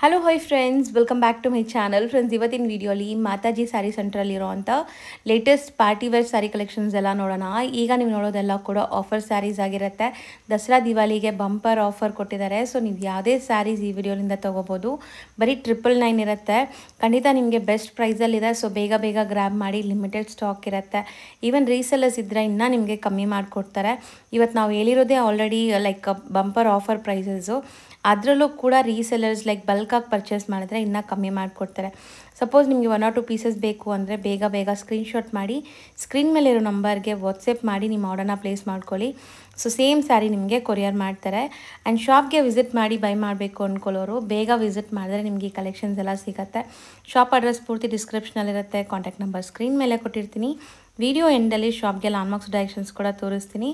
Hello hi friends, welcome back to my channel. Friends, ಇವತ್ತಿನ ವಿಡಿಯೋಲಿ ಮಾತಾಜಿ ಸ್ಯಾರಿ ಸೆಂಟ್ರಲ್ಲಿರೋವಂಥ latest party wear sari collections ಎಲ್ಲ ನೋಡೋಣ. ಈಗ ನೀವು ನೋಡೋದೆಲ್ಲ ಕೂಡ ಆಫರ್ ಸ್ಯಾರೀಸ್ ಆಗಿರುತ್ತೆ. ದಸರಾ ದಿವಾಲಿಗೆ ಬಂಪರ್ ಆಫರ್ ಕೊಟ್ಟಿದ್ದಾರೆ. ಸೊ ನೀವು ಯಾವುದೇ ಸ್ಯಾರೀಸ್ ಈ ವಿಡಿಯೋಲಿಂದ ತೊಗೋಬೋದು. ಬರೀ 999 ಇರುತ್ತೆ. ಖಂಡಿತ ನಿಮಗೆ ಬೆಸ್ಟ್ ಪ್ರೈಸಲ್ಲಿದೆ. ಸೊ ಬೇಗ ಬೇಗ ಗ್ರ್ಯಾಬ್ ಮಾಡಿ, ಲಿಮಿಟೆಡ್ ಸ್ಟಾಕ್ ಇರುತ್ತೆ. ಈವನ್ ರೀಸೆಲ್ಲರ್ಸ್ ಇದ್ದರೆ ಇನ್ನೂ ನಿಮಗೆ ಕಮ್ಮಿ ಮಾಡಿಕೊಡ್ತಾರೆ. ಇವತ್ತು ನಾವು ಹೇಳಿರೋದೇ already like bumper offer prices. ಅದರಲ್ಲೂ ಕೂಡ ರೀಸೆಲ್ಲರ್ಸ್ ಲೈಕ್ ಬಲ್ಕಾಗಿ ಪರ್ಚೇಸ್ ಮಾಡಿದ್ರೆ ಇನ್ನೂ ಕಮ್ಮಿ ಮಾಡಿಕೊಡ್ತಾರೆ. ಸಪೋಸ್ ನಿಮಗೆ 1 or 2 ಪೀಸಸ್ ಬೇಕು ಅಂದರೆ ಬೇಗ ಸ್ಕ್ರೀನ್ಶಾಟ್ ಮಾಡಿ ಸ್ಕ್ರೀನ್ ಮೇಲೆ ಇರೋ ನಂಬರ್ಗೆ ವಾಟ್ಸಪ್ ಮಾಡಿ ನಿಮ್ಮ ಆರ್ಡರ್ನ ಪ್ಲೇಸ್ ಮಾಡ್ಕೊಳ್ಳಿ. ಸೊ ಸೇಮ್ ಸ್ಯಾರಿ ನಿಮಗೆ ಕೊರಿಯರ್ ಮಾಡ್ತಾರೆ. ಆ್ಯಂಡ್ ಶಾಪ್ಗೆ ವಿಸಿಟ್ ಮಾಡಿ ಬೈ ಮಾಡಬೇಕು ಅಂದ್ಕೊಳ್ಳೋರು ಬೇಗ ವಿಸಿಟ್ ಮಾಡಿದ್ರೆ ನಿಮಗೆ ಈ ಕಲೆಕ್ಷನ್ಸ್ ಎಲ್ಲ ಸಿಗುತ್ತೆ. ಶಾಪ್ ಅಡ್ರೆಸ್ ಪೂರ್ತಿ ಡಿಸ್ಕ್ರಿಪ್ಷನಲ್ಲಿರುತ್ತೆ. ಕಾಂಟ್ಯಾಕ್ಟ್ ನಂಬರ್ ಸ್ಕ್ರೀನ್ ಮೇಲೆ ಕೊಟ್ಟಿರ್ತೀನಿ. ವಿಡಿಯೋ ಎಂಡಲ್ಲಿ ಶಾಪ್ಗೆ ಲ್ಯಾಂಡ್ಮಾರ್ಕ್ಸ್ ಡೈರೆಕ್ಷನ್ಸ್ ಕೂಡ ತೋರಿಸ್ತೀನಿ.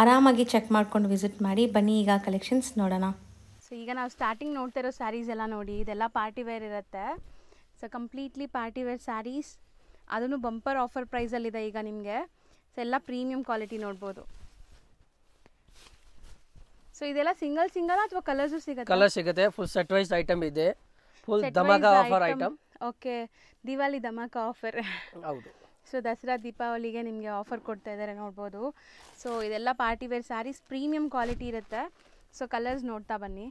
ಆರಾಮಾಗಿ ಚೆಕ್ ಮಾಡ್ಕೊಂಡು ವಿಸಿಟ್ ಮಾಡಿ. ಬನ್ನಿ ಈಗ ಕಲೆಕ್ಷನ್ಸ್ ನೋಡೋಣ. ಸೊ ಈಗ ನಾವು ಸ್ಟಾರ್ಟಿಂಗ್ ನೋಡ್ತಾ ಇರೋ ಸ್ಯಾರೀಸ್ ಎಲ್ಲ ನೋಡಿ, ಇದೆಲ್ಲ ಪಾರ್ಟಿ ವೇರ್ ಇರುತ್ತೆ. So completely party wear saris, ಅದನ್ನು ಬಂಪರ್ ಆಫರ್ ಪ್ರೈಸಲ್ಲಿದೆ ಈಗ ನಿಮಗೆ. ಸೊ ಎಲ್ಲ ಪ್ರೀಮಿಯಂ ಕ್ವಾಲಿಟಿ ನೋಡ್ಬೋದು. ಸೊ ಇದೆಲ್ಲ ಸಿಂಗಲ್ ಅಥವಾ ಕಲರ್ಸು ಸಿಗುತ್ತೆ? ಕಲರ್ ಸಿಗುತ್ತೆ. ಫುಲ್ ಸೆಟ್ ವೈಸ್ ಐಟಮ್ ಇದೆ. ಫುಲ್ ಧಮಾಕ ಆಫರ್ ಐಟಮ್. ಓಕೆ, ದಿವಾಲಿ ಧಮಾಕ ಆಫರ್. ಹೌದು. ಸೊ ದಸರಾ ದೀಪಾವಳಿಗೆ ನಿಮಗೆ ಆಫರ್ ಕೊಡ್ತಾ ಇದ್ದಾರೆ ನೋಡ್ಬೋದು. ಸೊ ಇದೆಲ್ಲ party wear saris, premium quality ಇರುತ್ತೆ. ಸೊ ಕಲರ್ಸ್ ನೋಡ್ತಾ ಬನ್ನಿ.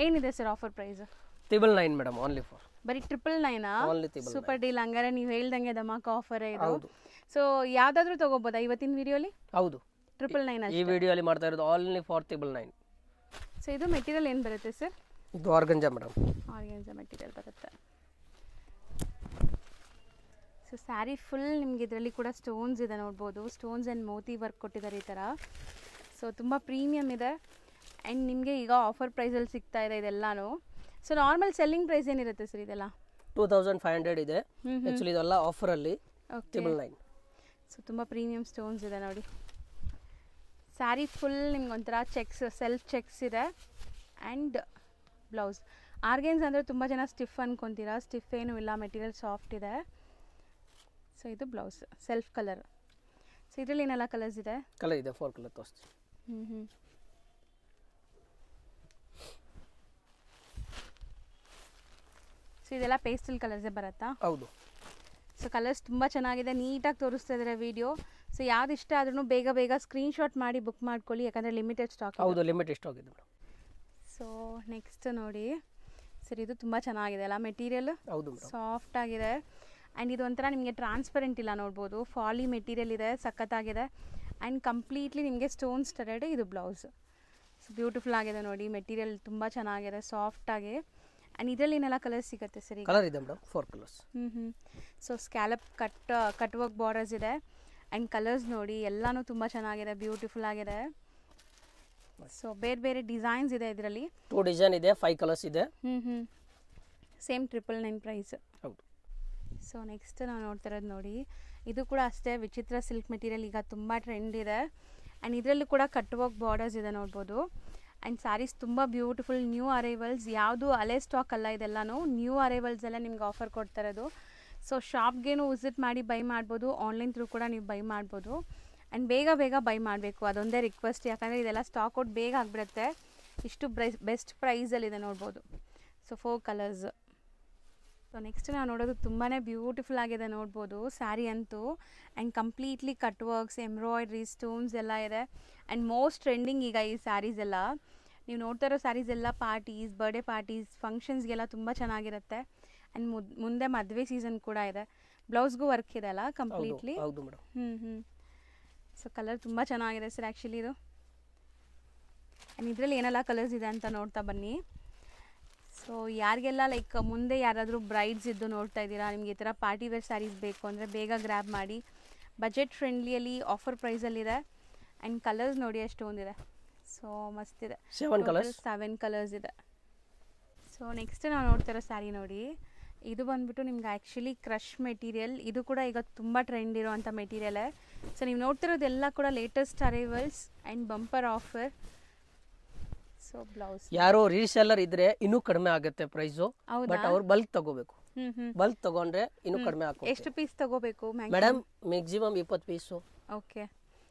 ಏನಿದೆ sir offer price? 999 madam, only for ಬರೀ 999. Super deal. ಹಂಗಾರೆ ನೀವು ಹೇಳ್ದಂಗೆ ಧಮಾಕ ಆಫರ್ ಇದು. ಸೊ ಯಾವ್ದಾದ್ರು ತಗೋಬೋದಾ ಇವತ್ತಿನ ವಿಡಿಯೋಲಿ? ಹೌದು, 999 ಈ ವಿಡಿಯೋಲಿ ಮಾಡ್ತಾ ಇರೋದು ಓನ್ಲಿ ಫಾರ್ 999. ಸೊ ಇದು ಮೆಟೀರಿಯಲ್ ಏನು ಬರುತ್ತೆ ಸರ್? ಇದು ಆರ್ಗಂಜಾ ಮೇಡಮ್. ಆರ್ಗಂಜಾ ಮೆಟೀರಿಯಲ್ ಬರುತ್ತೆ. ಸೊ ಸ್ಯಾರಿ ಫುಲ್ ನಿಮ್ಗೆ ಇದರಲ್ಲಿ ಕೂಡ ಸ್ಟೋನ್ಸ್ ಇದೆ ನೋಡ್ಬೋದು. ಸ್ಟೋನ್ಸ್ ಆ್ಯಂಡ್ ಮೋತಿ ವರ್ಕ್ ಕೊಟ್ಟಿದ್ದಾರೆ ಈ ಥರ. ಸೊ ತುಂಬ ಪ್ರೀಮಿಯಮ್ ಇದೆ. ಆ್ಯಂಡ್ ನಿಮಗೆ ಈಗ ಆಫರ್ ಪ್ರೈಸಲ್ಲಿ ಸಿಗ್ತಾ ಇದೆ ಇದೆಲ್ಲನೂ. ಸೊ ನಾರ್ಮಲ್ ಸೆಲ್ಲಿಂಗ್ ಪ್ರೈಸ್ ಏನಿರುತ್ತೆ ಸರ್ ಇದೆಲ್ಲ? 2500 ಇದೆ. ಆ್ಯಕ್ಚುಲಿ ಇದೆಲ್ಲ ಆಫರಲ್ಲಿ 999. ಸೊ ತುಂಬ ಪ್ರೀಮಿಯಮ್ ಸ್ಟೋನ್ಸ್ ಇದೆ ನೋಡಿ. ಸ್ಯಾರಿ ಫುಲ್ ನಿಮ್ಗೆ ಒಂಥರ ಚೆಕ್ಸ್, ಸೆಲ್ಫ್ ಚೆಕ್ಸ್ ಇದೆ. ಆ್ಯಂಡ್ ಬ್ಲೌಸ್ ಆರ್ಗೆನ್ಸ್ ಅಂದರೆ ತುಂಬ ಜನ ಸ್ಟಿಫ್ ಅನ್ಕೊತೀರಾ. ಸ್ಟಿಫ್ ಏನೂ ಇಲ್ಲ, ಮೆಟೀರಿಯಲ್ ಸಾಫ್ಟ್ ಇದೆ. ಸೊ ಇದು ಬ್ಲೌಸ್ ಸೆಲ್ಫ್ ಕಲರ್. ಸೊ ಇದರಲ್ಲಿ ಏನೆಲ್ಲ ಕಲರ್ಸ್ ಇದೆ? ಕಲರ್ ಇದೆ, 4 ಕಲರ್ ತೋರಿಸ್ತೀನಿ. ಸೊ ಇದೆಲ್ಲ ಪೇಸ್ಟಲ್ ಕಲರ್ಸೇ ಬರುತ್ತಾ? ಹೌದು. ಸೊ ಕಲರ್ಸ್ ತುಂಬ ಚೆನ್ನಾಗಿದೆ, ನೀಟಾಗಿ ತೋರಿಸ್ತಾ ಇದ್ದಾರೆ ವಿಡಿಯೋ. ಸೊ ಯಾವ್ದು ಇಷ್ಟ ಆದ್ರೂ ಬೇಗ ಸ್ಕ್ರೀನ್ಶಾಟ್ ಮಾಡಿ ಬುಕ್ ಮಾಡ್ಕೊಳ್ಳಿ, ಯಾಕಂದರೆ ಲಿಮಿಟೆಡ್ ಸ್ಟಾಕ್. ಹೌದು, ಲಿಮಿಟೆಡ್ ಸ್ಟಾಕ್ ಇದೆ ಮೇಡಮ್. ಸೊ ನೆಕ್ಸ್ಟ್ ನೋಡಿ ಸರ್, ಇದು ತುಂಬ ಚೆನ್ನಾಗಿದೆ ಅಲ್ಲ ಮೆಟೀರಿಯಲ್? ಹೌದು, ಸಾಫ್ಟ್ ಆಗಿದೆ. ಆ್ಯಂಡ್ ಇದು ಒಂಥರ ನಿಮಗೆ ಟ್ರಾನ್ಸ್ಪರೆಂಟ್ ಇಲ್ಲ ನೋಡ್ಬೋದು. ಫಾಲಿ ಮೆಟೀರಿಯಲ್ ಇದೆ, ಸಖತ್ತಾಗಿದೆ. ಆ್ಯಂಡ್ ಕಂಪ್ಲೀಟ್ಲಿ ನಿಮಗೆ ಸ್ಟೋನ್ ಸ್ಟಡೆಡ್. ಇದು ಬ್ಲೌಸ್. ಸೊ ಬ್ಯೂಟಿಫುಲ್ ಆಗಿದೆ ನೋಡಿ, ಮೆಟೀರಿಯಲ್ ತುಂಬ ಚೆನ್ನಾಗಿದೆ, ಸಾಫ್ಟಾಗಿ. ಆ್ಯಂಡ್ ಇದರಲ್ಲಿ ಏನೆಲ್ಲ ಕಲರ್ಸ್ ಸಿಗುತ್ತೆ ಸರಿ? ಕಲರ್ ಇದೆ madam, 4 colours. So scallop cut work borders ಇದೆ. ಆ್ಯಂಡ್ ಕಲರ್ಸ್ ನೋಡಿ ಎಲ್ಲನೂ ತುಂಬ ಚೆನ್ನಾಗಿದೆ, ಬ್ಯೂಟಿಫುಲ್ ಆಗಿದೆ. ಸೊ ಬೇರೆ ಡಿಸೈನ್ಸ್ ಇದೆ ಇದರಲ್ಲಿ. 2 ಡಿಸೈನ್ ಇದೆ, 5 ಕಲರ್ಸ್ ಇದೆ. Same 999 price. ಹೌದು. ಸೊ ನೆಕ್ಸ್ಟ್ ನಾವು ನೋಡ್ತಾ ಇರೋದು ನೋಡಿ, ಇದು ಕೂಡ ಅಷ್ಟೇ ವಿಚಿತ್ರ ಸಿಲ್ಕ್ ಮೆಟೀರಿಯಲ್, ಈಗ ತುಂಬ ಟ್ರೆಂಡ್ ಇದೆ. ಆ್ಯಂಡ್ ಇದರಲ್ಲೂ ಕೂಡ ಕಟ್ ವರ್ಕ್ ಬಾರ್ಡರ್ಸ್ ಇದೆ ನೋಡ್ಬೋದು. ಆ್ಯಂಡ್ ಸ್ಯಾರೀಸ್ ತುಂಬ ಬ್ಯೂಟಿಫುಲ್, ನ್ಯೂ ಅರೈವಲ್ಸ್, ಯಾವುದು ಹಳೆ ಸ್ಟಾಕ್ ಅಲ್ಲ, ಇದೆಲ್ಲನೂ ನ್ಯೂ ಅರೈವಲ್ಸ್ ಎಲ್ಲ ನಿಮ್ಗೆ ಆಫರ್ ಕೊಡ್ತಾ ಇರೋದು. ಸೊ ಶಾಪ್ಗೇನು ವಿಸಿಟ್ ಮಾಡಿ ಬೈ ಮಾಡ್ಬೋದು, ಆನ್ಲೈನ್ ಥ್ರೂ ಕೂಡ ನೀವು ಬೈ ಮಾಡ್ಬೋದು. ಆ್ಯಂಡ್ ಬೇಗ ಬೈ ಮಾಡಬೇಕು, ಅದೊಂದೇ ರಿಕ್ವೆಸ್ಟ್. ಯಾಕಂದರೆ ಇದೆಲ್ಲ ಸ್ಟಾಕ್ ಔಟ್ ಬೇಗ ಆಗಿಬಿಡುತ್ತೆ. ಇಷ್ಟು ಬೆಸ್ಟ್ ಪ್ರೈಸಲ್ಲಿದೆ ನೋಡ್ಬೋದು. So 4 colours. ಸೊ ನೆಕ್ಸ್ಟ್ ನಾವು ನೋಡೋದು ತುಂಬಾ ಬ್ಯೂಟಿಫುಲ್ ಆಗಿದೆ ನೋಡ್ಬೋದು ಸ್ಯಾರಿ ಅಂತೂ. And completely cut works, embroidery, stones ಎಲ್ಲ ಇದೆ. ಆ್ಯಂಡ್ ಮೋಸ್ಟ್ ಟ್ರೆಂಡಿಂಗ್ ಈಗ ಈ ಸ್ಯಾರೀಸ್ ಎಲ್ಲ. ನೀವು ನೋಡ್ತಾ ಇರೋ ಸ್ಯಾರೀಸ್ ಎಲ್ಲ ಪಾರ್ಟೀಸ್, ಬರ್ಡೇ ಪಾರ್ಟೀಸ್, ಫಂಕ್ಷನ್ಸ್ಗೆಲ್ಲ ತುಂಬ ಚೆನ್ನಾಗಿರುತ್ತೆ. ಆ್ಯಂಡ್ ಮುಂದೆ ಮದುವೆ ಸೀಸನ್ ಕೂಡ ಇದೆ. ಬ್ಲೌಸ್ಗೂ ವರ್ಕ್ ಇದೆ ಅಲ್ಲ ಕಂಪ್ಲೀಟ್ಲಿ? ಹೌದು ಮೇಡಮ್. ಸೊ ಕಲರ್ ತುಂಬ ಚೆನ್ನಾಗಿದೆ ಸರ್ ಆ್ಯಕ್ಚುಲಿ ಇದು. ಆ್ಯಂಡ್ ಇದರಲ್ಲಿ ಏನೆಲ್ಲ ಕಲರ್ಸ್ ಇದೆ ಅಂತ ನೋಡ್ತಾ ಬನ್ನಿ. ಸೊ ಯಾರಿಗೆಲ್ಲ ಲೈಕ್ ಮುಂದೆ ಯಾರಾದರೂ ಬ್ರೈಡ್ಸ್ ಇದ್ದು ನೋಡ್ತಾ ಇದ್ದೀರಾ, ನಿಮಗೆ ಈ ಥರ ಪಾರ್ಟಿ ವೇರ್ ಸ್ಯಾರೀಸ್ ಬೇಕು ಅಂದರೆ ಬೇಗ ಗ್ರ್ಯಾಬ್ ಮಾಡಿ. ಬಜೆಟ್ ಫ್ರೆಂಡ್ಲಿಯಲ್ಲಿ ಆಫರ್ ಪ್ರೈಸಲ್ಲಿದೆ. ಆ್ಯಂಡ್ ಕಲರ್ಸ್ ನೋಡಿ ಎಷ್ಟೊಂದಿದೆ. ಸೊ ಮಸ್ತಿದೆ. 7 ಕಲರ್ಸ್ ಇದೆ. ಸೊ ನೆಕ್ಸ್ಟ್ ನಾವು ನೋಡ್ತಾ ಇರೋ ಸ್ಯಾರಿ ನೋಡಿ, ಇದು ಬಂದುಬಿಟ್ಟು ನಿಮ್ಗೆ ಆ್ಯಕ್ಚುಲಿ ಕ್ರಶ್ ಮೆಟೀರಿಯಲ್. ಇದು ಕೂಡ ಈಗ ತುಂಬ ಟ್ರೆಂಡ್ ಇರೋವಂಥ ಮೆಟೀರಿಯಲೇ. ಸೊ ನೀವು ನೋಡ್ತಿರೋದೆಲ್ಲ ಕೂಡ latest arrivals and bumper offer. So blouse ಯಾರೋ ರೀಸೆಲ್ಲರ್ ಇದ್ರೆ ಇನ್ನೂ ಕಡಿಮೆ ಆಗುತ್ತೆ ಪ್ರೈಸು. ಬಟ್ ಅವ್ರು ಬಲ್ಕ್ ತಗೋಬೇಕು. ಬಲ್ಕ್ ತಗೊಂಡ್ರೆ ಇನ್ನೂ ಕಡಿಮೆ ಆಗುತ್ತೆ. ಎಷ್ಟು ಪೀಸ್ ತಗೋಬೇಕು madam? Maximum 20 piece. Okay.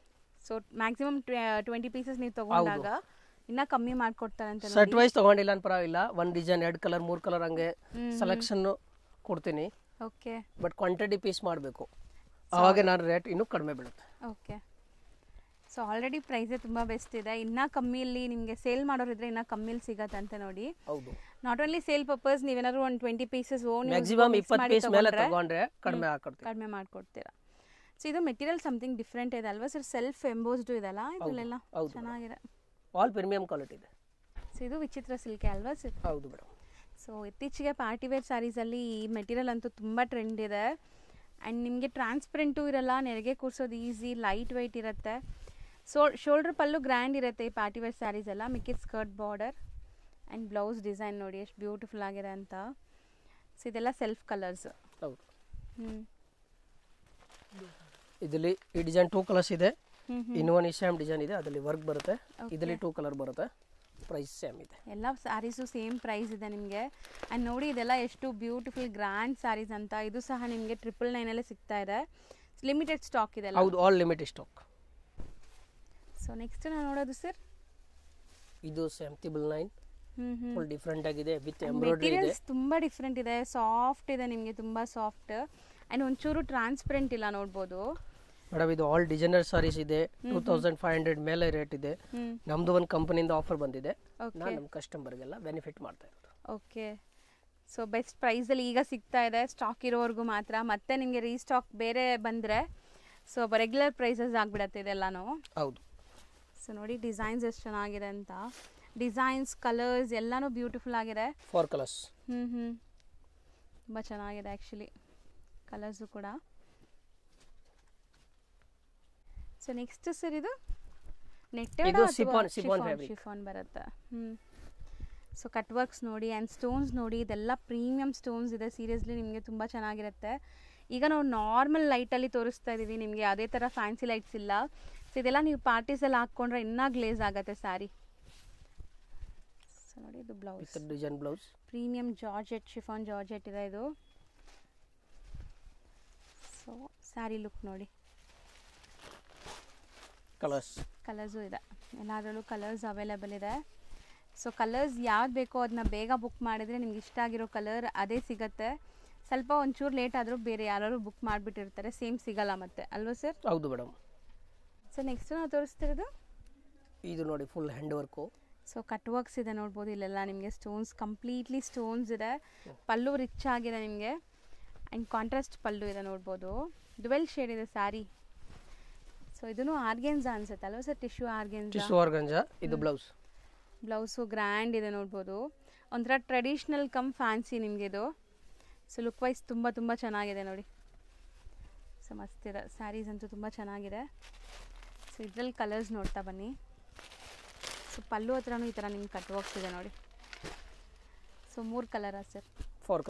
So maximum 20 pieces ನೀವು ತಗೊಂಡಾಗ ಇನ್ನ ಕಮ್ಮಿ ಮಾಡ್ಕೊಡ್ತಾರೆ ಅಂತ ಸೆಟ್ ವೈಸ್ ತಗೊಂಡಿಲ್ಲ ಅಂತ ಪರವಾಗಿಲ್ಲ, ಒಂದು ಡಿಸೈನ್ 2 ಕಲರ್ 3 ಕಲರ್ ಹಂಗೆ ಸೆಲೆಕ್ಷನ್ ಕೊಡ್ತೀನಿ. ಓಕೆ, ಬಟ್ ಕ್ವಾಂಟಿಟಿ ಪೀಸ್ ಮಾಡಬೇಕು, ಅವಾಗ ನಾನು ರೇಟ್ ಇನ್ನೂ ಕಡಿಮೆ ಬೀಳುತ್ತೆ. ಓಕೆ. ಸೊ ಆಲ್ರೆಡಿ ಪ್ರೈಸೇ ತುಂಬ ಬೆಸ್ಟ್ ಇದೆ. ಇನ್ನೂ ಕಮ್ಮಿಯಲ್ಲಿ ನಿಮಗೆ ಸೇಲ್ ಮಾಡೋರಿದ್ರೆ ಇನ್ನೂ ಕಮ್ಮಿಯಲ್ಲಿ ಸಿಗತ್ತಂತೆ ನೋಡಿ. ಹೌದು, ನಾಟ್ ಓನ್ಲಿ ಸೇಲ್ ಪರ್ಪಸ್, ನೀವೇನಾದ್ರು ಒಂದು 20 ಪೀಸಸ್ ಮ್ಯಾಕ್ಸಿಮಮ್ 20 ಪೀಸ್ ಮೇಲೆ ತಗೊಂಡ್ರೆ ಕಡಿಮೆ ಮಾಡ್ಕೊಡ್ತೀರಾ. ಸೊ ಇದು ಮೆಟೀರಿಯಲ್ ಸಮಥಿಂಗ್ ಡಿಫ್ರೆಂಟ್ ಇದೆ ಅಲ್ವಾ ಸರ್? ಸೆಲ್ಫ್ ಎಂಬೋಸ್ಡ್ ಇದೆಲ್ಲ ಇದರಲ್ಲೆಲ್ಲ ಚೆನ್ನಾಗಿದೆ, ಆಲ್ ಪ್ರೀಮಿಯಂ ಕ್ವಾಲಿಟಿ ಇದೆ. ಸೊ ಇದು ವಿಚಿತ್ರ ಸಿಲ್ಕೆ ಅಲ್ವಾ ಸರ್? ಹೌದು ಮೇಡಮ್. ಸೊ ಇತ್ತೀಚೆಗೆ ಪಾರ್ಟಿವೇರ್ ಸ್ಯಾರೀಸಲ್ಲಿ ಈ ಮೆಟೀರಿಯಲ್ ಅಂತೂ ತುಂಬ ಟ್ರೆಂಡ್ ಇದೆ. ಆ್ಯಂಡ್ ನಿಮಗೆ ಟ್ರಾನ್ಸ್ಪರೆಂಟು ಇರಲ್ಲ, ನೆರಿಗೆ ಕೂರಿಸೋದು ಈಸಿ, ಲೈಟ್ ವೆಯ್ಟ್ ಇರುತ್ತೆ. ಶೋಲ್ಡರ್ ಪಲ್ಲು ಗ್ರ್ಯಾಂಡ್ ಇರುತ್ತೆ ಈ ಪಾರ್ಟಿವೇರ್ ಸ್ಯಾರೀಸ್ ಎಲ್ಲ. ಮಿಕ್ಕಿದ skirt border and blouse design ನೋಡಿ ಎಷ್ಟು ಬ್ಯೂಟಿಫುಲ್ ಆಗಿದೆ ಅಂತ. ಸೊ ಇದೆಲ್ಲ ಸೆಲ್ಫ್ ಕಲರ್ಸ್. ಹೌದು, ಇದರಲ್ಲಿ ಈ ಡಿಸೈನ್ 2 ಕಲರ್ಸ್ ಇದೆ, ಇನ್ನೂ ಒಂದು ಸೇಮ್ ಡಿಸೈನ್ ಇದೆ, ಅದರಲ್ಲಿ ವರ್ಕ್ ಬರುತ್ತೆ. ಇದರಲ್ಲಿ 2 ಕಲರ್ ಬರುತ್ತೆ, ಪ್ರೈಸ್ ಸೇಮ್ ಇದೆ. ಎಲ್ಲ ಸ್ಯಾರೀಸು ಸೇಮ್ ಪ್ರೈಸ್ ಇದೆ ನಿಮಗೆ. ಆ್ಯಂಡ್ ನೋಡಿ ಇದೆಲ್ಲ ಎಷ್ಟು ಬ್ಯೂಟಿಫುಲ್ ಗ್ರ್ಯಾಂಡ್ ಸ್ಯಾರೀಸ್ ಅಂತ. ಇದು ಸಹ ನಿಮಗೆ 999 ಸಿಗ್ತಾ ಇದೆ. ಲಿಮಿಟೆಡ್ ಸ್ಟಾಕ್ ಇದೆ. ಹೌದು, all limited stock. So next ನಾವು ನೋಡೋದು ಸರ್, ಇದು ಸೇಮ್ 999, ಫುಲ್ ಡಿಫರೆಂಟ್ ಆಗಿದೆ, ವಿತ್ ಎಂಬ್ರಾಯ್ಡರಿ ಇದೆ. ತುಂಬ ಡಿಫರೆಂಟ್ ಇದೆ, ಸಾಫ್ಟ್ ಇದೆ ನಿಮಗೆ, ತುಂಬ ಸಾಫ್ಟ್. ಆ್ಯಂಡ್ ಒಂಚೂರು ಟ್ರಾನ್ಸ್ಪರೆಂಟ್ ಇಲ್ಲ, ನೋಡ್ಬೋದು ಮೇಡಮ್. ಇದು ಆಲ್ ಡಿಸೈನರ್ ಸಾರೀಸ್ ಇದೆ, 2500 ಮೇಲೆ ರೇಟ್ ಇದೆ. ನಮ್ದು ಒಂದು ಕಂಪನಿಯಿಂದ ಆಫರ್ ಬಂದಿದೆ, ನಾನು ನಮ್ಮ ಕಸ್ಟಮರ್ಗೆಲ್ಲ ಬೆನಿಫಿಟ್ ಮಾಡ್ತಾ ಇರೋದು. ಓಕೆ, ಸೊ ಬೆಸ್ಟ್ ಪ್ರೈಸಲ್ಲಿ ಈಗ ಸಿಗ್ತಾ ಇದೆ, ಸ್ಟಾಕ್ ಇರೋವರೆಗೂ ಮಾತ್ರ. ಮತ್ತೆ ನಿಮಗೆ ರೀಸ್ಟಾಕ್ ಬೇರೆ ಬಂದರೆ ಸೊ ರೆಗ್ಯುಲರ್ ಪ್ರೈಸಸ್ ಆಗಿಬಿಡತ್ತೆ ಇದೆಲ್ಲನೂ. ಹೌದು. ಸೊ ನೋಡಿ ಡಿಸೈನ್ಸ್ ಎಷ್ಟು ಚೆನ್ನಾಗಿದೆ ಅಂತ. ಡಿಸೈನ್ಸ್, ಕಲರ್ಸ್ ಎಲ್ಲನೂ ಬ್ಯೂಟಿಫುಲ್ ಆಗಿದೆ. 4 ಕಲರ್ಸ್. ತುಂಬ ಚೆನ್ನಾಗಿದೆ ಆ್ಯಕ್ಚುಲಿ ಕಲರ್ಸು ಕೂಡ. ಸೊ ನೆಕ್ಸ್ಟ್ ಸರ್ ಇದು ನೆಟ್ಟೆಡ್ ಶಿಫಾನ್ ಬರುತ್ತೆ. ಸೊ ಕಟ್ ವರ್ಕ್ಸ್ ನೋಡಿ ಆ್ಯಂಡ್ ಸ್ಟೋನ್ಸ್ ನೋಡಿ, ಇದೆಲ್ಲ ಪ್ರೀಮಿಯಂ ಸ್ಟೋನ್ಸ್ ಇದೆ. ಸೀರಿಯಸ್ಲಿ ನಿಮಗೆ ತುಂಬ ಚೆನ್ನಾಗಿರುತ್ತೆ. ಈಗ ನಾವು ನಾರ್ಮಲ್ ಲೈಟಲ್ಲಿ ತೋರಿಸ್ತಾ ಇದ್ದೀವಿ ನಿಮಗೆ, ಅದೇ ಥರ ಫ್ಯಾನ್ಸಿ ಲೈಟ್ಸ್ ಇಲ್ಲ. ಸೊ ಇದೆಲ್ಲ ನೀವು ಪಾರ್ಟೀಸಲ್ಲಿ ಹಾಕ್ಕೊಂಡ್ರೆ ಇನ್ನೂ ಗ್ಲೇಸ್ ಆಗುತ್ತೆ ಸ್ಯಾರಿ. ಸೊ ನೋಡಿ ಇದು blouse, design blouse, premium georgette, chiffon georgette ಇದೆ ಇದು. ಸೊ ಸ್ಯಾರಿ ಲುಕ್ ನೋಡಿ, ಕಲರ್ಸು ಇದೆ, ಎಲ್ಲದರಲ್ಲೂ ಕಲರ್ಸ್ ಅವೈಲೇಬಲ್ ಇದೆ. ಸೊ ಕಲರ್ಸ್ ಯಾವ್ದು ಬೇಕೋ ಅದನ್ನ ಬೇಗ ಬುಕ್ ಮಾಡಿದರೆ ನಿಮ್ಗೆ ಇಷ್ಟ ಆಗಿರೋ ಕಲರ್ ಅದೇ ಸಿಗುತ್ತೆ. ಸ್ವಲ್ಪ ಒಂಚೂರು ಲೇಟ್ ಆದರೂ ಬೇರೆ ಯಾರು ಬುಕ್ ಮಾಡಿಬಿಟ್ಟಿರ್ತಾರೆ, ಸೇಮ್ ಸಿಗಲ್ಲ ಮತ್ತೆ ಅಲ್ವಾ ಸರ್? ಹೌದು ಮೇಡಮ್. ಸೊ ನೆಕ್ಸ್ಟ್ ನಾವು ತೋರಿಸ್ತಿರೋದು ಇದು ನೋಡಿ, full hand work. So cut works ಇದೆ ನೋಡ್ಬೋದು, ಇಲ್ಲೆಲ್ಲ ನಿಮಗೆ ಸ್ಟೋನ್ಸ್, ಕಂಪ್ಲೀಟ್ಲಿ ಸ್ಟೋನ್ಸ್ ಇದೆ. ಪಲ್ಲು ರಿಚ್ ಆಗಿದೆ ನಿಮಗೆ ಆ್ಯಂಡ್ ಕಾಂಟ್ರಾಸ್ಟ್ ಪಲ್ಲು ಇದೆ ನೋಡ್ಬೋದು. ಡ್ವೆಲ್ ಶೇಡ್ ಇದೆ ಸ್ಯಾರಿ. ಸೊ ಇದೂ ಆರ್ಗೆನ್ಜಾ ಅನ್ಸುತ್ತೆ ಅಲ್ವಾ ಸರ್? ಟಿಶ್ಯೂ ಆರ್ಗೆನ್ಜಾ. ಇದು ಬ್ಲೌಸು ಗ್ರ್ಯಾಂಡ್ ಇದೆ ನೋಡ್ಬೋದು, ಒಂಥರ ಟ್ರೆಡಿಷ್ನಲ್ ಕಮ್ ಫ್ಯಾನ್ಸಿ ನಿಮಗೆ ಇದು. ಸೊ ಲುಕ್ ವೈಸ್ ತುಂಬ ತುಂಬ ಚೆನ್ನಾಗಿದೆ ನೋಡಿ. ಸೊ ಮಸ್ತಿದೆ, ಸ್ಯಾರೀಸ್ ಅಂತೂ ತುಂಬ ಚೆನ್ನಾಗಿದೆ. ಸೊ ಇದರಲ್ಲಿ ಕಲರ್ಸ್ ನೋಡ್ತಾ ಬನ್ನಿ. ಸೊ ಪಲ್ಲು ಹತ್ರನೂ ಈ ಥರ ನಿಮ್ಗೆ ಕಟ್ ವರ್ಕ್ಸ್ ಇದೆ ನೋಡಿ. So 3 ಕಲರಾ sir? 4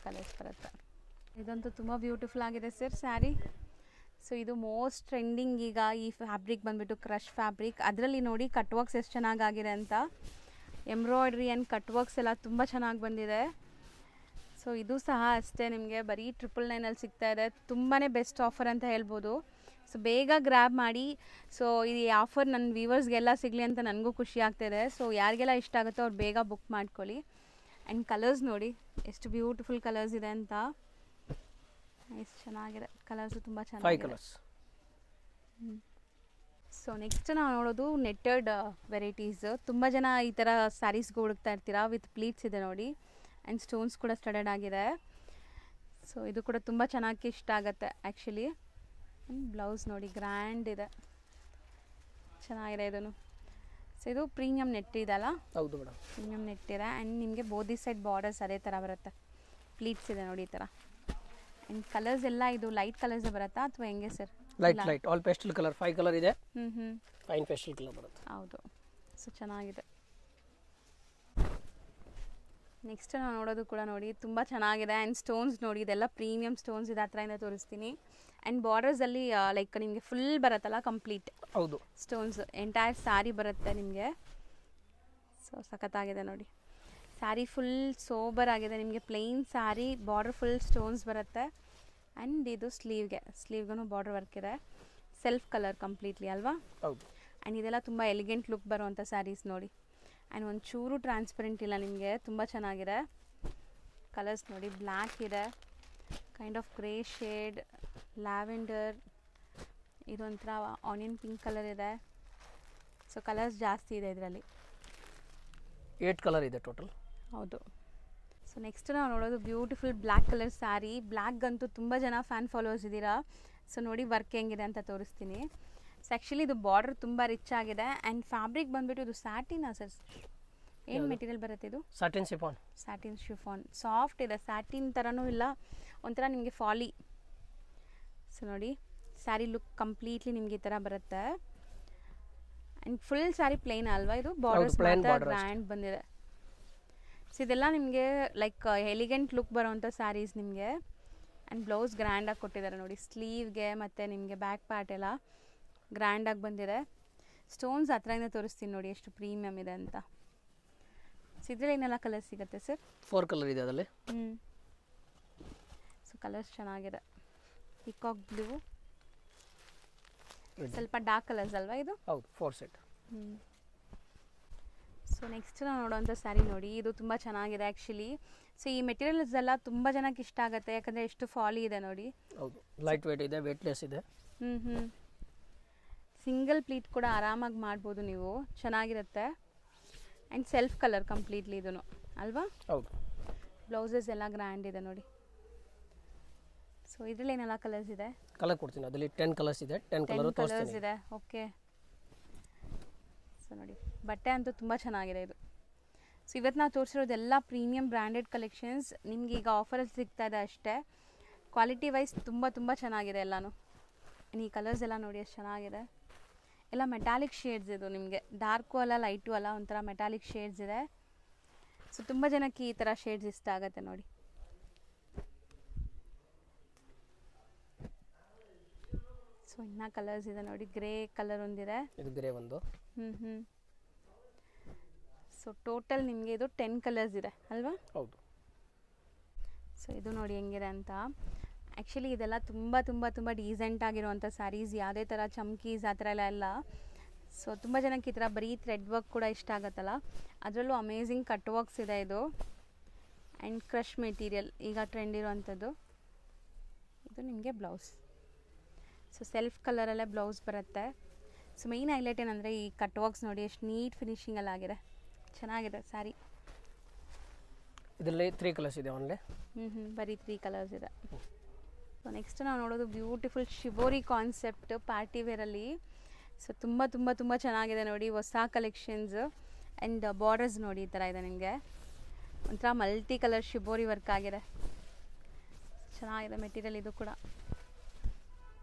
ಕಲರ್ಸ್ ಬರುತ್ತೆ. ಇದಂತೂ ತುಂಬ ಬ್ಯೂಟಿಫುಲ್ ಆಗಿದೆ ಸರ್ ಸ್ಯಾರಿ. ಸೊ ಇದು ಮೋಸ್ಟ್ ಟ್ರೆಂಡಿಂಗ್ ಈಗ ಈ ಫ್ಯಾಬ್ರಿಕ್ ಬಂದುಬಿಟ್ಟು ಕ್ರಶ್ ಫ್ಯಾಬ್ರಿಕ್. ಅದರಲ್ಲಿ ನೋಡಿ ಕಟ್ ವರ್ಕ್ಸ್ ಎಷ್ಟು ಚೆನ್ನಾಗಾಗಿದೆ ಅಂತ. ಎಂಬ್ರಾಯ್ಡ್ರಿ ಆ್ಯಂಡ್ ಕಟ್ ವರ್ಕ್ಸ್ ಎಲ್ಲ ತುಂಬ ಚೆನ್ನಾಗಿ ಬಂದಿದೆ. ಸೊ ಇದು ಸಹ ಅಷ್ಟೇ ನಿಮಗೆ ಬರೀ 999 ಸಿಗ್ತಾ ಇದೆ. ತುಂಬಾ ಬೆಸ್ಟ್ ಆಫರ್ ಅಂತ ಹೇಳ್ಬೋದು. ಸೊ ಬೇಗ ಗ್ರ್ಯಾಬ್ ಮಾಡಿ. ಸೊ ಈ ಆಫರ್ ನನ್ನ ವ್ಯೂವರ್ಸ್ಗೆಲ್ಲ ಸಿಗಲಿ ಅಂತ ನನಗೂ ಖುಷಿ ಆಗ್ತಾಯಿದೆ. ಸೊ ಯಾರಿಗೆಲ್ಲ ಇಷ್ಟ ಆಗುತ್ತೋ ಅವ್ರು ಬೇಗ ಬುಕ್ ಮಾಡ್ಕೊಳ್ಳಿ. ಆ್ಯಂಡ್ ಕಲರ್ಸ್ ನೋಡಿ ಎಷ್ಟು ಬ್ಯೂಟಿಫುಲ್ ಕಲರ್ಸ್ ಇದೆ ಅಂತ. ಎಷ್ಟು ಚೆನ್ನಾಗಿದೆ, ಕಲರ್ಸು ತುಂಬ ಚೆನ್ನಾಗಿದೆ. 5 ಕಲರ್ಸ್. ಸೊ ನೆಕ್ಸ್ಟ್ ನಾವು ನೋಡೋದು ನೆಟ್ಟೆಡ್ ವೆರೈಟೀಸ್. ತುಂಬ ಜನ ಈ ಥರ ಸ್ಯಾರೀಸ್ಗೆ ಹುಡುಕ್ತಾ ಇರ್ತೀರಾ. ವಿತ್ ಪ್ಲೀಟ್ಸ್ ಇದೆ ನೋಡಿ ಆ್ಯಂಡ್ ಸ್ಟೋನ್ಸ್ ಕೂಡ ಸ್ಟಡೆಡ್ ಆಗಿದೆ. ಸೊ ಇದು ಕೂಡ ತುಂಬ ಚೆನ್ನಾಗಿ ಇಷ್ಟ ಆಗುತ್ತೆ ಆ್ಯಕ್ಚುಲಿ. ಬ್ಲೌಸ್ ನೋಡಿ ಗ್ರ್ಯಾಂಡ್ ಇದೆ, ಚೆನ್ನಾಗಿದೆ ಇದೂ. ಸೊ ಇದು ಪ್ರೀಮಿಯಂ ನೆಟ್ ಇದೆಲ್ಲ? ಹೌದು ಮೇಡಮ್, ಪ್ರೀಮಿಯಂ ನೆಟ್ ಇದೆ. ಆ್ಯಂಡ್ ನಿಮಗೆ ಬೋದಿ ಸೈಡ್ ಬಾರ್ಡರ್ಸ್ ಅದೇ ಥರ ಬರುತ್ತೆ. ಪ್ಲೀಟ್ಸ್ ಇದೆ ನೋಡಿ ಈ ಥರ. ಆ್ಯಂಡ್ ಕಲರ್ಸ್ ಎಲ್ಲ ಇದು ಲೈಟ್ ಕಲರ್ಸ್ ಬರುತ್ತಾ ಅಥವಾ ಹೆಂಗೆ sir? Light all pastel colour. 5 colour ಇದೆ. ಫೈನ್ ಪೇಸ್ಟಲ್ ಕಲರ್ ಬರುತ್ತೆ. ಹೌದು. ಸೊ ಚೆನ್ನಾಗಿದೆ. ನೆಕ್ಸ್ಟ್ ನಾವು ನೋಡೋದು ಕೂಡ ನೋಡಿ ತುಂಬ ಚೆನ್ನಾಗಿದೆ. ಆ್ಯಂಡ್ ಸ್ಟೋನ್ಸ್ ನೋಡಿ, ಇದೆಲ್ಲ ಪ್ರೀಮಿಯಂ ಸ್ಟೋನ್ಸ್ ಇದೆ. ಹತ್ರದಿಂದ ತೋರಿಸ್ತೀನಿ. ಆ್ಯಂಡ್ ಬಾರ್ಡರ್ಸಲ್ಲಿ ಲೈಕ್ ನಿಮಗೆ ಫುಲ್ ಬರುತ್ತಲ್ಲ ಕಂಪ್ಲೀಟ್. ಹೌದು, ಸ್ಟೋನ್ಸ್ ಎಂಟೈರ್ ಸ್ಯಾರಿ ಬರುತ್ತೆ ನಿಮಗೆ. ಸೊ ಸಖತ್ತಾಗಿದೆ ನೋಡಿ. ಸ್ಯಾರಿ ಫುಲ್ ಸೋಬರ್ ಆಗಿದೆ ನಿಮಗೆ. Plain sari, border full stones ಬರುತ್ತೆ. ಆ್ಯಂಡ್ ಇದು ಸ್ಲೀವ್ಗೂ ಬಾರ್ಡರ್ ವರ್ಕ್ ಇದೆ. ಸೆಲ್ಫ್ ಕಲರ್ ಕಂಪ್ಲೀಟ್ಲಿ ಅಲ್ವಾ? ಹೌದು. ಆ್ಯಂಡ್ ಇದೆಲ್ಲ ತುಂಬ ಎಲಿಗೆಂಟ್ ಲುಕ್ ಬರುವಂಥ ಸ್ಯಾರೀಸ್ ನೋಡಿ. ಆ್ಯಂಡ್ ಒಂಚೂರು ಟ್ರಾನ್ಸ್ಪರೆಂಟ್ ಇಲ್ಲ ನಿಮಗೆ, ತುಂಬ ಚೆನ್ನಾಗಿದೆ. ಕಲರ್ಸ್ ನೋಡಿ, ಬ್ಲ್ಯಾಕ್ ಇದೆ, kind of grey shade, lavender, ಇದೊಂಥರ ಆನಿಯನ್ ಪಿಂಕ್ ಕಲರ್ ಇದೆ. ಸೊ ಕಲರ್ಸ್ ಜಾಸ್ತಿ ಇದೆ ಇದರಲ್ಲಿ. 8 ಕಲರ್ ಇದೆ ಟೋಟಲ್. ಹೌದು. ಸೊ ನೆಕ್ಸ್ಟ್ ನಾವು ನೋಡೋದು ಬ್ಯೂಟಿಫುಲ್ ಬ್ಲ್ಯಾಕ್ ಕಲರ್ ಸ್ಯಾರಿ. ಬ್ಲ್ಯಾಕ್ಗಂತೂ ತುಂಬ ಜನ ಫ್ಯಾನ್ ಫಾಲೋವರ್ಸ್ ಇದ್ದೀರಾ. ಸೊ ನೋಡಿ ವರ್ಕ್ ಹೆಂಗಿದೆ ಅಂತ ತೋರಿಸ್ತೀನಿ. ಸೊ ಆ್ಯಕ್ಚುಲಿ ಇದು ಬಾರ್ಡರ್ ತುಂಬ ರಿಚ್ ಆಗಿದೆ. ಆ್ಯಂಡ್ ಫ್ಯಾಬ್ರಿಕ್ ಬಂದುಬಿಟ್ಟು ಇದು ಸ್ಯಾಟಿನಾ ಸರ್? ಏನು ಮೆಟೀರಿಯಲ್ ಬರುತ್ತೆ ಇದು? Satin chiffon. Satin chiffon. Soft ಇದೆ, ಸ್ಯಾಟಿನ್ ಥರನೂ ಇಲ್ಲ, ಒಂಥರ ನಿಮಗೆ ಫಾಲಿ. ಸೊ ನೋಡಿ ಸ್ಯಾರಿ ಲುಕ್ ಕಂಪ್ಲೀಟ್ಲಿ ನಿಮಗೆ ಈ ಥರ ಬರುತ್ತೆ. ಆ್ಯಂಡ್ ಫುಲ್ ಸ್ಯಾರಿ ಪ್ಲೇನ್ ಅಲ್ವಾ ಇದು? ಬಾರ್ಡರ್ಸ್ ಮಾತ್ರ ಗ್ರ್ಯಾಂಡ್ ಬಂದಿದೆ. ಸೊ ಇದೆಲ್ಲ ನಿಮಗೆ ಲೈಕ್ ಎಲಿಗೆಂಟ್ ಲುಕ್ ಬರೋವಂಥ ಸ್ಯಾರೀಸ್ ನಿಮಗೆ. ಆ್ಯಂಡ್ ಬ್ಲೌಸ್ ಗ್ರ್ಯಾಂಡಾಗಿ ಕೊಟ್ಟಿದ್ದಾರೆ ನೋಡಿ, ಸ್ಲೀವ್ಗೆ ಮತ್ತು ನಿಮಗೆ ಬ್ಯಾಕ್ ಪಾರ್ಟ್ ಎಲ್ಲ ಗ್ರ್ಯಾಂಡಾಗಿ ಬಂದಿದೆ. ಸ್ಟೋನ್ಸ್ ಹತ್ರದಿಂದ ತೋರಿಸ್ತೀನಿ ನೋಡಿ ಎಷ್ಟು ಪ್ರೀಮಿಯಮ್ ಇದೆ ಅಂತ. ಸೊ ಇದರಲ್ಲಿ ಏನೆಲ್ಲ ಕಲರ್ಸ್ ಸಿಗುತ್ತೆ ಸರ್? 4 ಕಲರ್ ಇದೆ ಅದರಲ್ಲಿ. ಸೊ ಕಲರ್ಸ್ ಚೆನ್ನಾಗಿದೆ. ಪಿಕಾಕ್ ಬ್ಲೂ, ಸ್ವಲ್ಪ ಡಾರ್ಕ್ ಕಲರ್ಸ್ ಅಲ್ವಾ ಇದು? ಹೌದು, 4 ಸೆಟ್. ಸೊ ನೆಕ್ಸ್ಟ್ ನಾವು ನೋಡೋವಂಥ ಸ್ಯಾರಿ ನೋಡಿ, ಇದು ತುಂಬ ಚೆನ್ನಾಗಿದೆ ಆ್ಯಕ್ಚುಲಿ. ಸೊ ಈ ಮೆಟೀರಿಯಲ್ಸ್ ಎಲ್ಲ ತುಂಬ ಜನಕ್ಕೆ ಇಷ್ಟ ಆಗುತ್ತೆ, ಯಾಕಂದರೆ ಎಷ್ಟು ಫಾಲಿ ಇದೆ ನೋಡಿ. ಹೌದು, ಲೈಟ್ ವೇಟ್ ಇದೆ, ವೇಟ್ಲೆಸ್ ಇದೆ. ಸಿಂಗಲ್ ಪ್ಲೀಟ್ ಕೂಡ ಆರಾಮಾಗಿ ಮಾಡ್ಬೋದು ನೀವು, ಚೆನ್ನಾಗಿರುತ್ತೆ. ಆ್ಯಂಡ್ ಸೆಲ್ಫ್ ಕಲರ್ ಕಂಪ್ಲೀಟ್ಲಿ ಇದೂ ಅಲ್ವಾ? ಹೌದು. ಬ್ಲೌಸಸ್ ಎಲ್ಲ ಗ್ರ್ಯಾಂಡ್ ಇದೆ ನೋಡಿ. ಸೊ ಇದರಲ್ಲಿ ಏನೆಲ್ಲ ಕಲರ್ಸ್ ಇದೆ? ಕಲರ್ ಕೊಡ್ತೀನಿ, ಅದರಲ್ಲಿ 10 ಕಲರ್ಸ್ ಇದೆ. 10 ಕಲರ್ಸ್ ಇದೆ. ಓಕೆ. ಸೊ ನೋಡಿ ಬಟ್ಟೆ ಅಂತೂ ತುಂಬ ಚೆನ್ನಾಗಿದೆ ಇದು. ಸೊ ಇವತ್ತು ನಾವು ತೋರಿಸಿರೋದೆಲ್ಲ ಪ್ರೀಮಿಯಂ ಬ್ರ್ಯಾಂಡೆಡ್ ಕಲೆಕ್ಷನ್ಸ್. ನಿಮ್ಗೆ ಈಗ ಆಫರಲ್ಲಿ ಸಿಗ್ತಾ ಇದೆ ಅಷ್ಟೇ. ಕ್ವಾಲಿಟಿ ವೈಸ್ ತುಂಬ ತುಂಬ ಚೆನ್ನಾಗಿದೆ ಎಲ್ಲನೂ. ಈ ಕಲರ್ಸ್ ಎಲ್ಲ ನೋಡಿ ಎಷ್ಟು ಚೆನ್ನಾಗಿದೆ. ಎಲ್ಲ ಮೆಟಾಲಿಕ್ ಶೇಡ್ಸ್ ಇದು, ನಿಮಗೆ ಡಾರ್ಕು ಅಲ್ಲ ಲೈಟು ಅಲ್ಲ, ಒಂಥರ ಮೆಟಾಲಿಕ್ ಶೇಡ್ಸ್ ಇದೆ. ಸೊ ತುಂಬ ಜನಕ್ಕೆ ಈ ಥರ ಶೇಡ್ಸ್ ಇಷ್ಟ ಆಗುತ್ತೆ ನೋಡಿ. ಸೊ ಇನ್ನೂ ಕಲರ್ಸ್ ಇದೆ ನೋಡಿ, ಗ್ರೇ ಕಲರ್ ಒಂದಿದೆ, ಇದು ಗ್ರೇ ಒಂದು. ಸೊ ಟೋಟಲ್ ನಿಮಗೆ ಇದು 10 ಕಲರ್ಸ್ ಇದೆ ಅಲ್ವಾ? ಹೌದು. ಸೊ ಇದು ನೋಡಿ ಹೆಂಗಿದೆ ಅಂತ. ಆ್ಯಕ್ಚುಲಿ ಇದೆಲ್ಲ ತುಂಬ ತುಂಬ ತುಂಬ ಡೀಸೆಂಟ್ ಆಗಿರುವಂಥ ಸ್ಯಾರೀಸ್, ಯಾವುದೇ ಥರ ಚಮ್ಕೀಸ್ ಆ ಥರ ಎಲ್ಲ. ಸೊ ತುಂಬ ಜನಕ್ಕೆ ಈ ಥರ ಬರೀ ಥ್ರೆಡ್ ವರ್ಕ್ ಕೂಡ ಇಷ್ಟ ಆಗುತ್ತಲ್ಲ, ಅದರಲ್ಲೂ ಅಮೇಝಿಂಗ್ ಕಟ್ ವರ್ಕ್ಸ್ ಇದೆ ಇದು. ಆ್ಯಂಡ್ ಕ್ರಶ್ ಮೆಟೀರಿಯಲ್ ಈಗ ಟ್ರೆಂಡ್ ಇರುವಂಥದ್ದು. ಇದು ನಿಮಗೆ ಬ್ಲೌಸ್. ಸೊ ಸೆಲ್ಫ್ ಕಲರಲ್ಲೇ ಬ್ಲೌಸ್ ಬರುತ್ತೆ. ಸೊ ಮೈನ್ ಹೈಲೈಟ್ ಏನಂದರೆ ಈ ಕಟ್ ವರ್ಕ್ಸ್ ನೋಡಿ ಎಷ್ಟು ನೀಟ್ ಫಿನಿಶಿಂಗಲ್ಲಿ ಆಗಿದೆ, ಚೆನ್ನಾಗಿದೆ ಸ್ಯಾರಿ. ಇದರಲ್ಲಿ 3 ಕಲರ್ಸ್ ಇದೆ ಓನ್ಲಿ. ಬರೀ 3 ಕಲರ್ಸ್ ಇದೆ. ಸೊ ನೆಕ್ಸ್ಟ್ ನಾವು ನೋಡೋದು ಬ್ಯೂಟಿಫುಲ್ ಶಿಬೋರಿ ಕಾನ್ಸೆಪ್ಟ್ ಪಾರ್ಟಿ ವೇರಲ್ಲಿ. ಸೊ ತುಂಬ ತುಂಬ ತುಂಬ ಚೆನ್ನಾಗಿದೆ ನೋಡಿ, ಹೊಸ ಕಲೆಕ್ಷನ್ಸ್. ಆ್ಯಂಡ್ ಬಾರ್ಡರ್ಸ್ ನೋಡಿ ಈ ಥರ ಇದೆ ನಿಮಗೆ, ಒಂಥರ ಮಲ್ಟಿ ಕಲರ್ ಶಿಬೋರಿ ವರ್ಕ್ ಆಗಿದೆ, ಚೆನ್ನಾಗಿದೆ ಮೆಟೀರಿಯಲ್ ಇದು ಕೂಡ.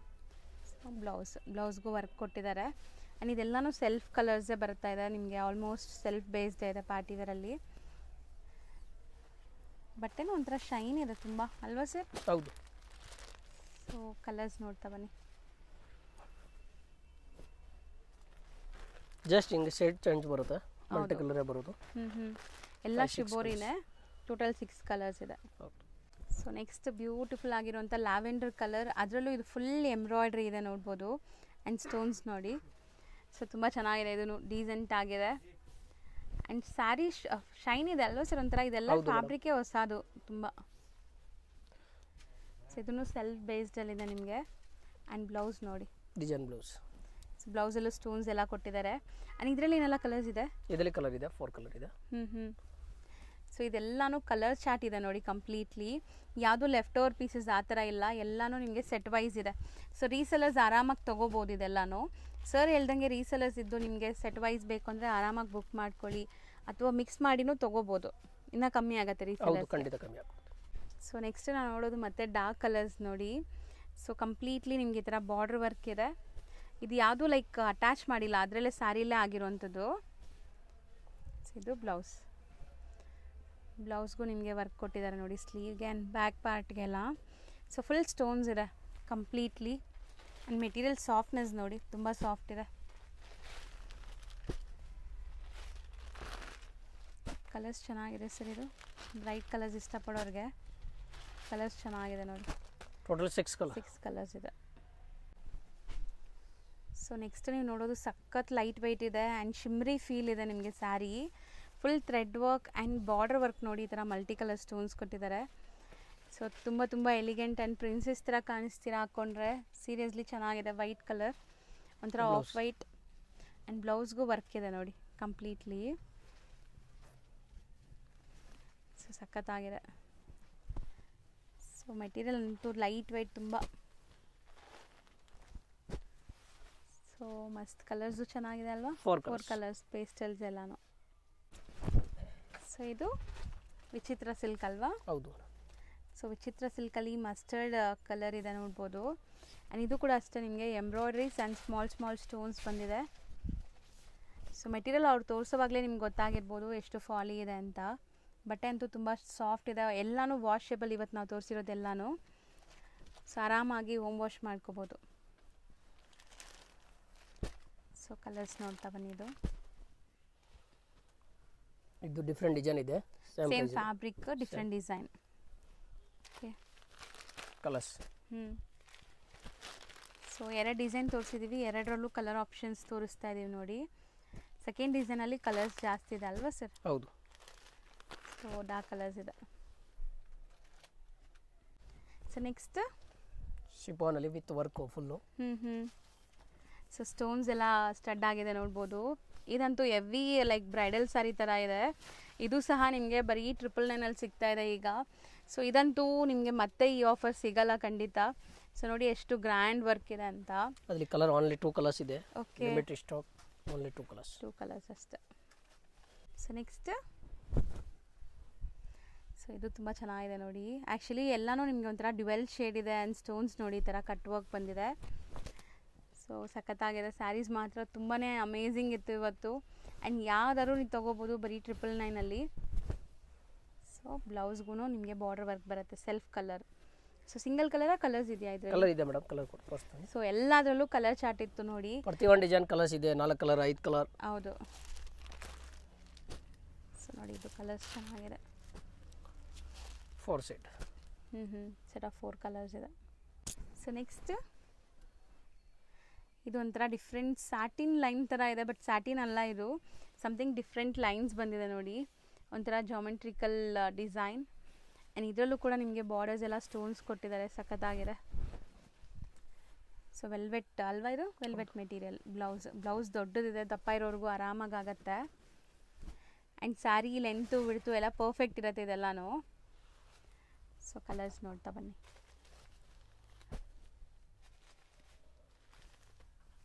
ಬ್ಲೌಸ್ಗೂ ವರ್ಕ್ ಕೊಟ್ಟಿದ್ದಾರೆ. ಆ್ಯಂಡ್ ಇದೆಲ್ಲನೂ ಸೆಲ್ಫ್ ಕಲರ್ಸೇ ಬರ್ತಾ ಇದೆ ನಿಮಗೆ, ಆಲ್ಮೋಸ್ಟ್ ಸೆಲ್ಫ್ ಬೇಸ್ಡ್ ಇದೆ ಪಾರ್ಟಿ ವೇರಲ್ಲಿ. ಬಟ್ಟೆನೂ ಒಂಥರ ಶೈನ್ ಇದೆ ತುಂಬ ಅಲ್ವಾ ಸರ್? ಹೌದು. ಸೊ ಕಲರ್ಸ್ ನೋಡ್ತಾ ಬನ್ನಿ. ಜಸ್ಟ್ ಹಿಂಗೆ ಶೇಡ್ ಚೇಂಜ್ ಬರುತ್ತೆ, ಮಲ್ಟಿ ಕಲರೇ ಬರೋದು. ಎಲ್ಲ ಶಿಬೋರಿನೇ. ಟೋಟಲ್ 6 ಕಲರ್ಸ್ ಇದೆ. ಸೊ ನೆಕ್ಸ್ಟ್ ಬ್ಯೂಟಿಫುಲ್ ಆಗಿರುವಂಥ ಲ್ಯಾವೆಂಡರ್ ಕಲರ್, ಅದರಲ್ಲೂ ಇದು ಫುಲ್ ಎಂಬ್ರಾಯ್ಡ್ರಿ ಇದೆ ನೋಡ್ಬೋದು. ಆ್ಯಂಡ್ ಸ್ಟೋನ್ಸ್ ನೋಡಿ. ಸೊ ತುಂಬ ಚೆನ್ನಾಗಿದೆ, ಇದು ಡೀಸೆಂಟ್ ಆಗಿದೆ. ಆ್ಯಂಡ್ ಸ್ಯಾರಿ ಶೈನ್ ಇದೆ ಅಲ್ವಾ ಸರ್? ಒಂಥರ ಇದೆಲ್ಲ ಫ್ಯಾಬ್ರಿಕೇ ಹೊಸದು ತುಂಬ. ಸೊ ಇದನ್ನು ಸೆಲ್ಫ್ ಬೇಸ್ಡಲ್ಲಿದೆ ನಿಮಗೆ. ಆ್ಯಂಡ್ ಬ್ಲೌಸ್ ನೋಡಿ, ಡಿಸೈನ್ ಬ್ಲೌಸ್. ಸೊ ಬ್ಲೌಸಲ್ಲೂ ಸ್ಟೋನ್ಸ್ ಎಲ್ಲ ಕೊಟ್ಟಿದ್ದಾರೆ. ಆ್ಯಂಡ್ ಇದರಲ್ಲಿ ಏನೆಲ್ಲ ಕಲರ್ಸ್ ಇದೆ? ಇದರಲ್ಲಿ ಕಲರ್ ಇದೆ, 4 ಕಲರ್ ಇದೆ. ಸೊ ಇದೆಲ್ಲನೂ ಕಲರ್ ಚಾರ್ಟ್ ಇದೆ ನೋಡಿ ಕಂಪ್ಲೀಟ್ಲಿ. ಯಾವುದೂ ಲೆಫ್ಟ್ ಓವರ್ ಪೀಸಸ್ ಆ ಥರ ಇಲ್ಲ, ಎಲ್ಲನೂ ನಿಮಗೆ ಸೆಟ್ ವೈಸ್ ಇದೆ. ಸೊ ರೀಸೆಲರ್ಸ್ ಆರಾಮಾಗಿ ತೊಗೋಬೋದು ಇದೆಲ್ಲನೂ. ಸರ್ ಹೇಳ್ದಂಗೆ ರೀಸೆಲರ್ಸ್ ಇದ್ದು ನಿಮಗೆ ಸೆಟ್ ವೈಸ್ ಬೇಕು ಅಂದರೆ ಆರಾಮಾಗಿ ಬುಕ್ ಮಾಡ್ಕೊಳ್ಳಿ, ಅಥವಾ ಮಿಕ್ಸ್ ಮಾಡಿನೂ ತೊಗೋಬೋದು, ಇನ್ನೂ ಕಮ್ಮಿ ಆಗುತ್ತೆ ರೀಸೆಲರ್ಸ್. ಖಂಡಿತ ಕಮ್ಮಿ ಆಗುತ್ತೆ. ಸೊ ನೆಕ್ಸ್ಟ್ ನಾನು ನೋಡೋದು ಮತ್ತೆ ಡಾರ್ಕ್ ಕಲರ್ಸ್ ನೋಡಿ. ಸೊ ಕಂಪ್ಲೀಟ್ಲಿ ನಿಮಗೆ ಈ ಥರ ಬಾರ್ಡ್ರ್ ವರ್ಕ್ ಇದೆ. ಇದು ಯಾವುದೂ ಲೈಕ್ ಅಟ್ಯಾಚ್ ಮಾಡಿಲ್ಲ, ಅದರಲ್ಲೇ ಸ್ಯಾರಿಲೇ ಆಗಿರುವಂಥದ್ದು. ಸೊ ಇದು ಬ್ಲೌಸ್ಗೂ ನಿಮಗೆ ವರ್ಕ್ ಕೊಟ್ಟಿದ್ದಾರೆ ನೋಡಿ, ಸ್ಲೀವ್ಗೆ ಆ್ಯಂಡ್ ಬ್ಯಾಕ್ ಪಾರ್ಟ್ಗೆಲ್ಲ. ಸೊ ಫುಲ್ ಸ್ಟೋನ್ಸ್ ಇದೆ ಕಂಪ್ಲೀಟ್ಲಿ. ಆ್ಯಂಡ್ ಮೆಟೀರಿಯಲ್ ಸಾಫ್ಟ್ನೆಸ್ ನೋಡಿ, ತುಂಬ ಸಾಫ್ಟ್ ಇದೆ. ಕಲರ್ಸ್ ಚೆನ್ನಾಗಿದೆ ಸರ್, ಇದು ಬ್ರೈಟ್ ಕಲರ್ಸ್ ಇಷ್ಟಪಡೋರಿಗೆ ಕಲರ್ಸ್ ಚೆನ್ನಾಗಿದೆ ನೋಡಿ. ಟೋಟಲ್ 6 ಕಲರ್ಸ್ ಇದೆ. ಸೊ ನೆಕ್ಸ್ಟ್ ನೀವು ನೋಡೋದು ಸಖತ್ ಲೈಟ್ ವೆಯ್ಟ್ ಇದೆ ಆ್ಯಂಡ್ ಶಿಮ್ರಿ ಫೀಲ್ ಇದೆ ನಿಮಗೆ sari. Full thread work and border work ನೋಡಿ, ಈ ಥರ ಮಲ್ಟಿ ಕಲರ್ ಸ್ಟೋನ್ಸ್ ಕೊಟ್ಟಿದ್ದಾರೆ. ಸೊ ತುಂಬ ಎಲಿಗೆಂಟ್ ಆ್ಯಂಡ್ ಪ್ರಿನ್ಸೆಸ್ ಥರ ಕಾಣಿಸ್ತೀರಾ ಹಾಕ್ಕೊಂಡ್ರೆ. ಸೀರಿಯಸ್ಲಿ ಚೆನ್ನಾಗಿದೆ. ವೈಟ್ ಕಲರ್, ಒಂಥರ ಆಫ್ ವೈಟ್, ಆ್ಯಂಡ್ ಬ್ಲೌಸ್ಗೂ ವರ್ಕ್ ಇದೆ ನೋಡಿ ಕಂಪ್ಲೀಟ್ಲಿ. ಸೊ ಸಖತ್ತಾಗಿದೆ. ಸೊ ಮೆಟೀರಿಯಲ್ ಅಂತೂ ಲೈಟ್ ವೆಯ್ಟ್ ತುಂಬ. ಸೊ ಮಸ್ತ್ ಕಲರ್ಸು ಚೆನ್ನಾಗಿದೆ ಅಲ್ವಾ? 4 ಕಲರ್ಸ್ ಪೇಸ್ಟಲ್ಸ್ ಎಲ್ಲಾನು. ಸೊ ಇದು ವಿಚಿತ್ರ ಸಿಲ್ಕ್ ಅಲ್ವಾ? ಹೌದು. ಸೊ ವಿಚಿತ್ರ ಸಿಲ್ಕಲ್ಲಿ ಮಸ್ಟರ್ಡ್ ಕಲರ್ ಇದೆ ನೋಡ್ಬೋದು. ಆ್ಯಂಡ್ ಇದು ಕೂಡ ಅಷ್ಟೇ ನಿಮಗೆ ಎಂಬ್ರಾಯ್ಡ್ರೀಸ್ ಆ್ಯಂಡ್ ಸ್ಮಾಲ್ ಸ್ಟೋನ್ಸ್ ಬಂದಿದೆ. ಸೊ ಮೆಟೀರಿಯಲ್ ಅವ್ರು ತೋರಿಸೋವಾಗಲೇ ನಿಮ್ಗೆ ಗೊತ್ತಾಗಿರ್ಬೋದು ಎಷ್ಟು ಫಾಲಿ ಇದೆ ಅಂತ. ಬಟ್ಟೆ ಅಂತೂ ತುಂಬ ಸಾಫ್ಟ್ ಇದೆ. ಎಲ್ಲನೂ ವಾಷೇಬಲ್. ಇವತ್ತು ನಾವು ತೋರಿಸಿರೋದೆಲ್ಲನೂ. ಸೊ ಆರಾಮಾಗಿ ಹೋಮ್ ವಾಶ್ ಮಾಡ್ಕೋಬೋದು. ಸೊ ಕಲರ್ಸ್ ನೋಡ್ತಾ ಬನ್ನಿ. ಇದು ಡಿಫ್ರೆಂಟ್ ಡಿಸೈನ್ ಇದೆ. Same fabric, different design. Okay, colours. So 2 design ತೋರಿಸಿದ್ದೀವಿ. 2ರಲ್ಲೂ ಕಲರ್ ಆಪ್ಷನ್ಸ್ ತೋರಿಸ್ತಾ ಇದ್ದೀವಿ ನೋಡಿ. ಸೆಕೆಂಡ್ ಡಿಸೈನಲ್ಲಿ ಕಲರ್ಸ್ ಜಾಸ್ತಿ ಇದೆ ಅಲ್ವಾ ಸರ್? ಹೌದು. ಸೊ ಡಾರ್ಕ್ ಕಲರ್ಸ್ ಇದೆ. ಸೊ ನೆಕ್ಸ್ಟ್ ಶಿಫಾನಲ್ಲಿ with work full. So stones ಎಲ್ಲ ಸ್ಟಡ್ ಆಗಿದೆ ನೋಡ್ಬೋದು. ಇದಂತೂ ಹೆವಿ ಲೈಕ್ ಬ್ರೈಡಲ್ ಸ್ಯಾರಿ ಥರ ಇದೆ. ಇದು ಸಹ ನಿಮಗೆ ಬರೀ 999 ಸಿಗ್ತಾ ಇದೆ ಈಗ. ಸೊ ಇದಂತೂ ನಿಮಗೆ ಮತ್ತೆ ಈ ಆಫರ್ ಸಿಗಲ್ಲ ಖಂಡಿತ. ಸೊ ನೋಡಿ ಎಷ್ಟು ಗ್ರ್ಯಾಂಡ್ ವರ್ಕ್ ಇದೆ ಅಂತ. ಅದರಲ್ಲಿ ಕಲರ್ ಓನ್ಲಿ 2 ಕಲರ್ಸ್ ಇದೆ. Okay, limited stock, only 2 colours. 2 colours ಅಷ್ಟೇ. ಸೊ ನೆಕ್ಸ್ಟ್, ಸೊ ಇದು ತುಂಬ ಚೆನ್ನಾಗಿದೆ ನೋಡಿ. ಆ್ಯಕ್ಚುಲಿ ಎಲ್ಲನೂ ನಿಮಗೆ ಒಂಥರ ಡ್ಯುವೆಲ್ ಶೇಡ್ ಇದೆ. ಆ್ಯಂಡ್ ಸ್ಟೋನ್ಸ್ ನೋಡಿ ಈ ಥರ ಕಟ್ ವರ್ಕ್ ಬಂದಿದೆ. ಸೊ ಸಖತ್ತಾಗಿದೆ. ಸ್ಯಾರೀಸ್ ಮಾತ್ರ ತುಂಬಾ ಅಮೇಝಿಂಗ್ ಇತ್ತು ಇವತ್ತು. ಆ್ಯಂಡ್ ಯಾವ್ದಾದ್ರು ನೀವು ತೊಗೋಬೋದು ಬರೀ 999ಅಲ್ಲಿ. ಸೊ ಬ್ಲೌಸ್ಗೂ ನಿಮಗೆ ಬಾರ್ಡರ್ ವರ್ಕ್ ಬರುತ್ತೆ, self colour. So single colours ಇದೆಯಾ ಇದರಲ್ಲಿ? ಕಲರ್ ಇದೆ ಮೇಡಮ್, ಕಲರ್ ತೋರಿಸ್ತೀನಿ. ಸೊ ಎಲ್ಲದರಲ್ಲೂ ಕಲರ್ ಚಾರ್ಟ್ ಇತ್ತು ನೋಡಿ. ಪ್ರತಿಯೊಂದು ಡಿಸೈನ್ ಕಲರ್ಸ್ ಇದೆ. 4 ಕಲರ್, 5 ಕಲರ್. ಹೌದು. ಸೊ ನೋಡಿ ಇದು ಕಲರ್ಸ್ ಚೆನ್ನಾಗಿದೆ. 4 ಸೆಟ್. ಸೆಟ್ ಆಫ್ 4 ಕಲರ್ಸ್ ಇದೆ. ಸೊ ನೆಕ್ಸ್ಟ್, ಇದು ಒಂಥರ ಡಿಫ್ರೆಂಟ್ ಸ್ಯಾಟಿನ್ ಲೈನ್ ಥರ ಇದೆ. ಬಟ್ ಸ್ಯಾಟಿನ್ ಅಲ್ಲ, ಇದು ಸಮಥಿಂಗ್ ಡಿಫ್ರೆಂಟ್ ಲೈನ್ಸ್ ಬಂದಿದೆ ನೋಡಿ. ಒಂಥರ ಜಾಮೆಟ್ರಿಕಲ್ ಡಿಸೈನ್. ಆ್ಯಂಡ್ ಇದರಲ್ಲೂ ಕೂಡ ನಿಮಗೆ ಬಾರ್ಡರ್ಸ್ ಎಲ್ಲ ಸ್ಟೋನ್ಸ್ ಕೊಟ್ಟಿದ್ದಾರೆ. ಸಖತ್ತಾಗಿದೆ. ಸೊ ವೆಲ್ವೆಟ್ ಅಲ್ವಾ ಇದು? Velvet material. ಬ್ಲೌಸ್ ದೊಡ್ಡದಿದೆ, ದಪ್ಪ ಇರೋರ್ಗೂ ಆರಾಮಾಗಿ ಆಗುತ್ತೆ. ಆ್ಯಂಡ್ ಸ್ಯಾರಿ ಲೆಂತು ಬಿಡ್ತು ಎಲ್ಲ ಪರ್ಫೆಕ್ಟ್ ಇರುತ್ತೆ ಇದೆಲ್ಲನೂ. ಸೊ ಕಲರ್ಸ್ ನೋಡ್ತಾ ಬನ್ನಿ.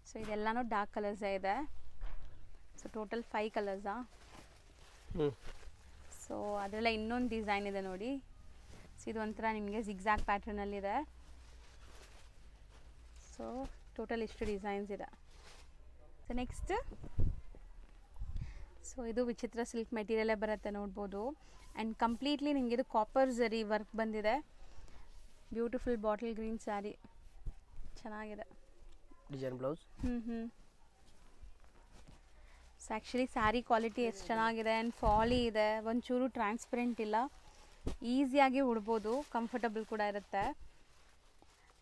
ಸೊ ಇದೆಲ್ಲನೂ ಡಾರ್ಕ್ ಕಲರ್ಸೇ ಇದೆ. So total 5 ಕಲರ್ಸಾ? ಸೊ ಅದರಲ್ಲ ಇನ್ನೊಂದು ಡಿಸೈನ್ ಇದೆ ನೋಡಿ. ಸೊ ಇದು ಒಂಥರ ನಿಮಗೆ ಜಿಗ್ಜಾಗ್ ಪ್ಯಾಟ್ರನಲ್ಲಿದೆ. ಸೊ ಟೋಟಲ್ ಇಷ್ಟು ಡಿಸೈನ್ಸ್ ಇದೆ. ಸೊ ನೆಕ್ಸ್ಟ್, ಸೊ ಇದು ವಿಚಿತ್ರ ಸಿಲ್ಕ್ ಮೆಟೀರಿಯಲೇ ಬರುತ್ತೆ ನೋಡ್ಬೋದು. ಆ್ಯಂಡ್ ಕಂಪ್ಲೀಟ್ಲಿ ನಿಮಗೆ ಇದು ಕಾಪರ್ ಝರಿ ವರ್ಕ್ ಬಂದಿದೆ. ಬ್ಯೂಟಿಫುಲ್ ಬಾಟಲ್ ಗ್ರೀನ್ ಸ್ಯಾರಿ, ಚೆನ್ನಾಗಿದೆ. Design blouse. So actually sari quality ಎಷ್ಟು ಚೆನ್ನಾಗಿದೆ. ಆ್ಯಂಡ್ ಫಾಲಿ ಇದೆ, ಒಂಚೂರು ಟ್ರಾನ್ಸ್ಪರೆಂಟ್ ಇಲ್ಲ. ಈಸಿಯಾಗಿ ಉಡ್ಬೋದು, ಕಂಫರ್ಟಬಲ್ ಕೂಡ ಇರುತ್ತೆ.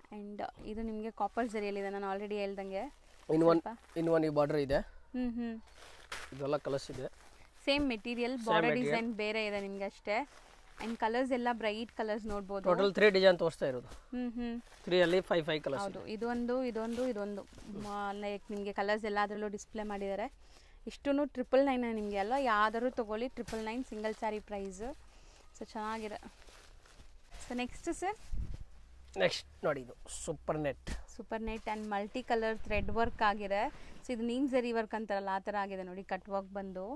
ಆ್ಯಂಡ್ ಇದು ನಿಮಗೆ ಕಾಪರ್ ಝರಿಯಲ್ಲಿದೆ, ನಾನು ಆಲ್ರೆಡಿ ಹೇಳ್ದಂಗೆ. ಇನ್ನು ಈ ಬಾರ್ಡರ್ ಇದೆ. ಇದೆಲ್ಲ ಕಲರ್ಸ್ ಇದೆ. ಸೇಮ್ ಮೆಟೀರಿಯಲ್, ಬಾರ್ಡರ್ ಡಿಸೈನ್ ಬೇರೆ ಇದೆ ನಿಮಗೆ ಅಷ್ಟೇ. ಆ್ಯಂಡ್ ಕಲರ್ಸ್ ಎಲ್ಲ ಬ್ರೈಟ್ ಕಲರ್ಸ್ ನೋಡ್ಬೋದು. ಟೋಟಲ್ 3 ಡಿಸೈನ್ ತೋರಿಸ್ತಾ ಇರೋದು. 3 ಅಲ್ಲಿ 5 ಕಲರ್ಸ್. ಹೌದು, ಇದೊಂದು ಲೈಕ್ ನಿಮಗೆ ಕಲರ್ಸ್ ಎಲ್ಲ ಅದರಲ್ಲೂ ಡಿಸ್ಪ್ಲೇ ಮಾಡಿದ್ದಾರೆ. ಇಷ್ಟೂ 999 ನಿಮಗೆ ಅಲ್ಲ, ಯಾವ್ದಾದ್ರು ತೊಗೊಳ್ಳಿ 999 ಸಿಂಗಲ್ ಸ್ಯಾರಿ ಪ್ರೈಸ್. ಸೊ ಚೆನ್ನಾಗಿದೆ. ಸೊ ನೆಕ್ಸ್ಟ್ ಸರ್, ನೆಕ್ಸ್ಟ್ ನೋಡಿ ಇದು super net and multi colour thread work ಆಗಿದೆ. ಸೊ ಇದು ನೀಮ್ ಝರಿ ವರ್ಕ್ ಅಂತಾರಲ್ಲ ಆ ಥರ ಆಗಿದೆ ನೋಡಿ, ಕಟ್ ವರ್ಕ್ ಬಂದು.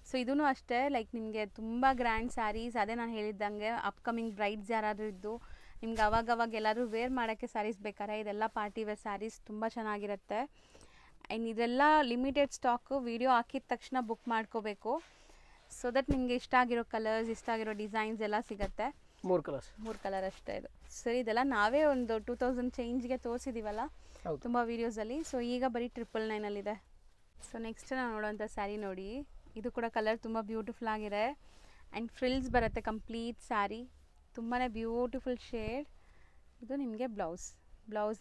ಸೊ ಇದೂ ಅಷ್ಟೇ ಲೈಕ್ ನಿಮಗೆ ತುಂಬ ಗ್ರ್ಯಾಂಡ್ ಸ್ಯಾರೀಸ್, ಅದೇ ನಾನು ಹೇಳಿದ್ದಂಗೆ ಅಪ್ಕಮಿಂಗ್ ಬ್ರೈಡ್ಸ್ ಯಾರಾದರೂ ಇದ್ದು ನಿಮ್ಗೆ ಅವಾಗವಾಗ ಎಲ್ಲಾದರೂ ವೇರ್ ಮಾಡೋಕ್ಕೆ ಸ್ಯಾರೀಸ್ ಬೇಕಾರೆ ಇದೆಲ್ಲ ಪಾರ್ಟಿ ವೇರ್ ಸ್ಯಾರೀಸ್ ತುಂಬ ಚೆನ್ನಾಗಿರುತ್ತೆ. ಆ್ಯಂಡ್ ಇದೆಲ್ಲ ಲಿಮಿಟೆಡ್ ಸ್ಟಾಕು. ವಿಡಿಯೋ ಹಾಕಿದ ತಕ್ಷಣ ಬುಕ್ ಮಾಡ್ಕೋಬೇಕು. ಸೊ ದಟ್ ನಿಮಗೆ ಇಷ್ಟ ಆಗಿರೋ ಕಲರ್ಸ್, ಇಷ್ಟ ಆಗಿರೋ ಡಿಸೈನ್ಸ್ ಎಲ್ಲ ಸಿಗುತ್ತೆ. 3 ಕಲರ್ ಅಷ್ಟೇ ಇದು. ಸರಿ, ಇದೆಲ್ಲ ನಾವೇ ಒಂದು 2000 ಚೇಂಜ್ಗೆ ತೋರಿಸಿದ್ದೀವಲ್ಲ ತುಂಬ ವೀಡಿಯೋಸಲ್ಲಿ. ಸೊ ಈಗ ಬರೀ 999ಅಲ್ಲಿದೆ. ಸೊ ನೆಕ್ಸ್ಟ್ ನಾವು ನೋಡೋವಂಥ ಸ್ಯಾರಿ ನೋಡಿ. ಇದು ಕೂಡ ಕಲರ್ ತುಂಬ ಬ್ಯೂಟಿಫುಲ್ ಆಗಿದೆ. ಆ್ಯಂಡ್ ಫ್ರಿಲ್ಸ್ ಬರುತ್ತೆ ಕಂಪ್ಲೀಟ್ ಸ್ಯಾರಿ, ತುಂಬಾ ಬ್ಯೂಟಿಫುಲ್ ಶೇಡ್. ಇದು ನಿಮಗೆ ಬ್ಲೌಸ್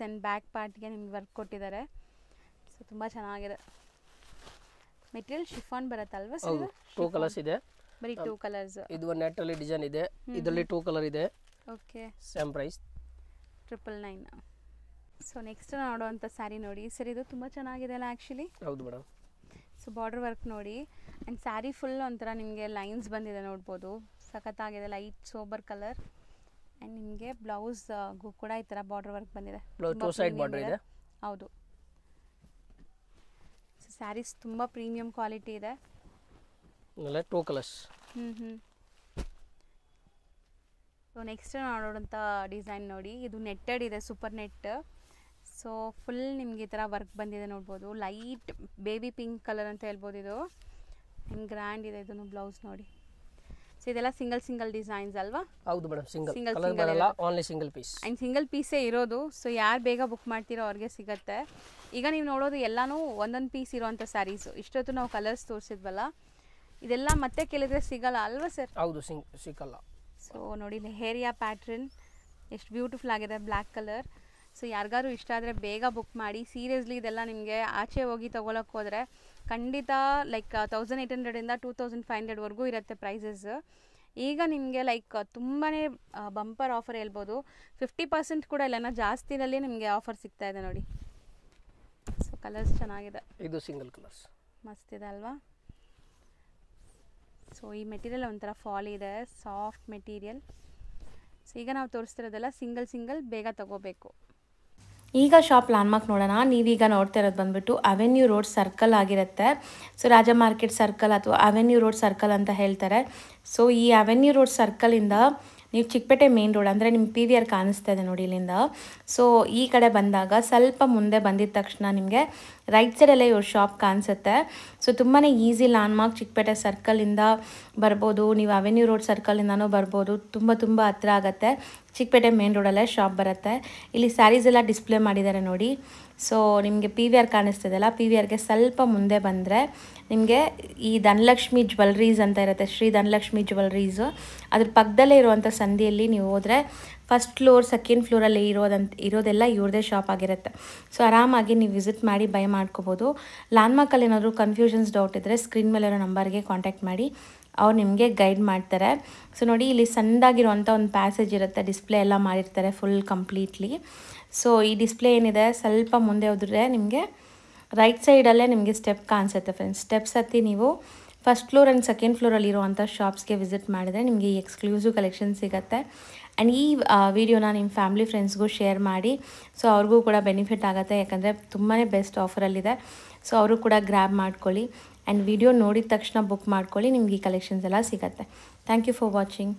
ಆ್ಯಂಡ್ ಬ್ಯಾಕ್ ಪಾರ್ಟ್ಗೆ ನಿಮ್ಗೆ ವರ್ಕ್ ಕೊಟ್ಟಿದ್ದಾರೆ. ಸೊ ತುಂಬ ಚೆನ್ನಾಗಿದೆ. ಮೆಟೀರಿಯಲ್ ಶಿಫಾನ್ ಬರುತ್ತಲ್ವಾ ಸರ್? ಹೌದು, 2 ಕಲರ್ಸ್ ಇದೆ. ಬರೀ 2 ಕಲರ್ಸ್. ಇದು ಒಂದು ನೆಟ್ಟಲ್ಲಿ ಡಿಸೈನ್ ಇದೆ, ಇದರಲ್ಲಿ 2 ಕಲರ್ ಇದೆ. Okay, same price 999. So next ನೋಡುವಂಥ ಸ್ಯಾರಿ ನೋಡಿ ಸರ್, ಇದು ತುಂಬ ಚೆನ್ನಾಗಿದೆ ಅಲ್ಲ ಆ್ಯಕ್ಚುಲಿ. ಹೌದು ಮೇಡಮ್. ಸೊ ಬಾರ್ಡರ್ ವರ್ಕ್ ನೋಡಿ, ಆ್ಯಂಡ್ ಸ್ಯಾರಿ ಫುಲ್ ಒಂಥರ ನಿಮಗೆ ಲೈನ್ಸ್ ಬಂದಿದೆ ನೋಡ್ಬೋದು, ಸಖತ್ತಾಗಿದೆ, ಲೈಟ್ ಸೋಬರ್ ಕಲರ್. ಆ್ಯಂಡ್ ನಿಮಗೆ ಬ್ಲೌಸ್ಗೂ ಕೂಡ ಈ ಥರ ಬಾರ್ಡರ್ ವರ್ಕ್ ಬಂದಿದೆ, ಟೂ ಸೈಡ್ ಬಾರ್ಡರ್ ಇದೆ. ಹೌದು, ಸೊ ಸ್ಯಾರೀಸ್ ತುಂಬ ಪ್ರೀಮಿಯಂ ಕ್ವಾಲಿಟಿ ಇದೆ. 2 ಕಲರ್ಸ್. ಸೊ ನೆಕ್ಸ್ಟ್ ನೋಡೋಂಥ ಡಿಸೈನ್ ನೋಡಿ, ಇದು ನೆಟ್ಟೆಡ್ ಇದೆ, ಸೂಪರ್ ನೆಟ್. ಸೊ ಫುಲ್ ನಿಮಗೆ ಈ ಥರ ವರ್ಕ್ ಬಂದಿದೆ ನೋಡ್ಬೋದು, ಲೈಟ್ ಬೇಬಿ ಪಿಂಕ್ ಕಲರ್ ಅಂತ ಹೇಳ್ಬೋದು. ಇದು ಹಿಂಗೆ ಗ್ರ್ಯಾಂಡ್ ಇದೆ, ಇದನ್ನು ಬ್ಲೌಸ್ ನೋಡಿ. ಸೊ ಇದೆಲ್ಲ ಸಿಂಗಲ್ ಡಿಸೈನ್ಸ್ ಅಲ್ವಾ? ಹೌದು ಮೇಡಮ್, ಸಿಂಗಲ್ ಕಲರ್ ಬರಲ್ಲ, only single piece. And single ಪೀಸೇ ಇರೋದು. ಸೊ ಯಾರು ಬೇಗ ಬುಕ್ ಮಾಡ್ತೀರೋ ಅವ್ರಿಗೆ ಸಿಗುತ್ತೆ. ಈಗ ನೀವು ನೋಡೋದು ಎಲ್ಲನೂ ಒಂದೊಂದು ಪೀಸ್ ಇರೋವಂಥ ಸ್ಯಾರೀಸು. ಇಷ್ಟೊತ್ತು ನಾವು ಕಲರ್ಸ್ ತೋರಿಸಿದ್ವಲ್ಲ, ಇದೆಲ್ಲ ಮತ್ತೆ ಕೇಳಿದ್ರೆ ಸಿಗಲ್ಲ ಅಲ್ವಾ ಸರ್? ಹೌದು, ಸಿಕ್ಕಲ್ಲ. ಸೊ ನೋಡಿ, ಲೆಹೇರಿಯಾ ಪ್ಯಾಟ್ರನ್ ಎಷ್ಟು ಬ್ಯೂಟಿಫುಲ್ ಆಗಿದೆ, ಬ್ಲ್ಯಾಕ್ ಕಲರ್. ಸೊ ಯಾರಿಗಾರು ಇಷ್ಟ ಆದರೆ ಬೇಗ ಬುಕ್ ಮಾಡಿ. ಸೀರಿಯಸ್ಲಿ ಇದೆಲ್ಲ ನಿಮಗೆ ಆಚೆ ಹೋಗಿ ತೊಗೊಳಕ್ಕೆ ಹೋದರೆ ಖಂಡಿತ ಲೈಕ್ 1800ಇಂದ 2500ವರೆಗೂ ಇರುತ್ತೆ ಪ್ರೈಸಸ್. ಈಗ ನಿಮಗೆ ಲೈಕ್ ತುಂಬಾ ಬಂಪರ್ ಆಫರ್ ಹೇಳ್ಬೋದು, 50% ಕೂಡ ಇಲ್ಲ, ಜಾಸ್ತಿನಲ್ಲಿ ನಿಮಗೆ ಆಫರ್ ಸಿಗ್ತಾ ಇದೆ ನೋಡಿ. ಸೊ ಕಲರ್ಸ್ ಚೆನ್ನಾಗಿದೆ, ಇದು ಸಿಂಗಲ್ ಕಲರ್ಸ್ ಮಸ್ತ್ ಇದೆ ಅಲ್ವಾ? ಸೊ ಈ ಮೆಟೀರಿಯಲ್ ಒಂಥರ ಫಾಲ್ ಇದೆ, ಸಾಫ್ಟ್ ಮೆಟೀರಿಯಲ್. ಸೊ ಈಗ ನಾವು ತೋರಿಸ್ತಿರೋದೆಲ್ಲ ಸಿಂಗಲ್ ಬೇಗ ತಗೋಬೇಕು. ಈಗ ಶಾಪ್ ಲ್ಯಾಂಡ್ಮಾರ್ಕ್ ನೋಡೋಣ. ನೀವೀಗ ನೋಡ್ತಾ ಇರೋದು ಬಂದ್ಬಿಟ್ಟು ಅವೆನ್ಯೂ ರೋಡ್ ಸರ್ಕಲ್ ಆಗಿರುತ್ತೆ. ಸೊ ರಾಜ ಮಾರ್ಕೆಟ್ ಸರ್ಕಲ್ ಅಥವಾ ಅವೆನ್ಯೂ ರೋಡ್ ಸರ್ಕಲ್ ಅಂತ ಹೇಳ್ತಾರೆ. ಸೊ ಈ ಅವೆನ್ಯೂ ರೋಡ್ ಸರ್ಕಲಿಂದ ನೀವು ಚಿಕ್ಕಪೇಟೆ ಮೇನ್ ರೋಡ್ ಅಂದರೆ ನಿಮ್ಮ PVR ಕಾಣಿಸ್ತಾ ಇದೆ ನೋಡಿ ಇಲ್ಲಿಂದ. ಸೊ ಈ ಕಡೆ ಬಂದಾಗ ಸ್ವಲ್ಪ ಮುಂದೆ ಬಂದಿದ ತಕ್ಷಣ ನಿಮಗೆ ರೈಟ್ ಸೈಡಲ್ಲೇ ಇವ್ರ ಶಾಪ್ ಕಾಣಿಸುತ್ತೆ. ಸೊ ತುಂಬಾ ಈಸಿ ಲ್ಯಾಂಡ್ಮಾರ್ಕ್, ಚಿಕ್ಕಪೇಟೆ ಸರ್ಕಲಿಂದ ಬರ್ಬೋದು, ನೀವು ಅವೆನ್ಯೂ ರೋಡ್ ಸರ್ಕಲಿಂದನೂ ಬರ್ಬೋದು, ತುಂಬ ಹತ್ರ ಆಗುತ್ತೆ. ಚಿಕ್ಕಪೇಟೆ ಮೇನ್ ರೋಡಲ್ಲೇ ಶಾಪ್ ಬರುತ್ತೆ. ಇಲ್ಲಿ ಸ್ಯಾರೀಸ್ ಎಲ್ಲ ಡಿಸ್ಪ್ಲೇ ಮಾಡಿದ್ದಾರೆ ನೋಡಿ. ಸೊ ನಿಮಗೆ PVR ಕಾಣಿಸ್ತಿದೆಯಲ್ಲ, PVRಗೆ ಸ್ವಲ್ಪ ಮುಂದೆ ಬಂದರೆ ನಿಮಗೆ ಈ ಧನಲಕ್ಷ್ಮಿ ಜ್ಯುವೆಲ್ರೀಸ್ ಅಂತ ಇರುತ್ತೆ, ಶ್ರೀ ಧನಲಕ್ಷ್ಮಿ ಜ್ಯುವೆಲ್ರೀಸು. ಅದ್ರ ಪಕ್ಕದಲ್ಲೇ ಇರುವಂಥ ಸಂಧಿಯಲ್ಲಿ ನೀವು ಹೋದರೆ ಫಸ್ಟ್ ಫ್ಲೋರ್ ಸೆಕೆಂಡ್ ಫ್ಲೋರಲ್ಲಿ ಇರೋದೆಲ್ಲ ಇವ್ರದೇ ಶಾಪ್ ಆಗಿರುತ್ತೆ. ಸೊ ಆರಾಮಾಗಿ ನೀವು ವಿಸಿಟ್ ಮಾಡಿ ಬೈ ಮಾಡ್ಕೋಬೋದು. ಲ್ಯಾಂಡ್ಮಾರ್ಕಲ್ಲಿ ಏನಾದರೂ ಕನ್ಫ್ಯೂಷನ್ಸ್ ಡೌಟ್ ಇದ್ದರೆ ಸ್ಕ್ರೀನ್ ಮೇಲಿರೋ ನಂಬರ್ಗೆ ಕಾಂಟ್ಯಾಕ್ಟ್ ಮಾಡಿ, ಅವ್ರು ನಿಮಗೆ ಗೈಡ್ ಮಾಡ್ತಾರೆ. ಸೊ ನೋಡಿ, ಇಲ್ಲಿ ಸಣ್ಣದಾಗಿರುವಂಥ ಒಂದು ಪ್ಯಾಸೇಜ್ ಇರುತ್ತೆ, ಡಿಸ್ಪ್ಲೇ ಎಲ್ಲ ಮಾಡಿರ್ತಾರೆ ಫುಲ್ ಕಂಪ್ಲೀಟ್ಲಿ. ಸೊ ಈ ಡಿಸ್ಪ್ಲೇ ಏನಿದೆ ಸ್ವಲ್ಪ ಮುಂದೆ ಹೋದರೆ ನಿಮಗೆ ರೈಟ್ ಸೈಡಲ್ಲೇ ನಿಮಗೆ ಸ್ಟೆಪ್ ಕಾಣಿಸುತ್ತೆ ಫ್ರೆಂಡ್ಸ್. ಸ್ಟೆಪ್ಸ್ ಹತ್ತಿ ನೀವು ಫಸ್ಟ್ ಫ್ಲೋರ್ ಆ್ಯಂಡ್ ಸೆಕೆಂಡ್ ಫ್ಲೋರಲ್ಲಿ ಇರುವಂಥ ಶಾಪ್ಸ್ಗೆ ವಿಸಿಟ್ ಮಾಡಿದರೆ ನಿಮಗೆ ಈ ಎಕ್ಸ್ಕ್ಲೂಸಿವ್ ಕಲೆಕ್ಷನ್ ಸಿಗುತ್ತೆ. ಆ್ಯಂಡ್ ಈ ವಿಡಿಯೋನ ನಿಮ್ಮ ಫ್ಯಾಮಿಲಿ ಫ್ರೆಂಡ್ಸ್ಗೂ ಶೇರ್ ಮಾಡಿ. ಸೊ ಅವ್ರಿಗೂ ಕೂಡ ಬೆನಿಫಿಟ್ ಆಗುತ್ತೆ, ಯಾಕಂದರೆ ತುಂಬಾ ಬೆಸ್ಟ್ ಆಫರಲ್ಲಿದೆ. ಸೊ ಅವರು ಕೂಡ ಗ್ರ್ಯಾಬ್ ಮಾಡ್ಕೊಳ್ಳಿ. ಆ್ಯಂಡ್ ವಿಡಿಯೋ ನೋಡಿದ ತಕ್ಷಣ ಬುಕ್ ಮಾಡ್ಕೊಳ್ಳಿ, ನಿಮ್ಗೆ ಈ ಕಲೆಕ್ಷನ್ಸ್ ಎಲ್ಲ ಸಿಗುತ್ತೆ. Thank you for watching.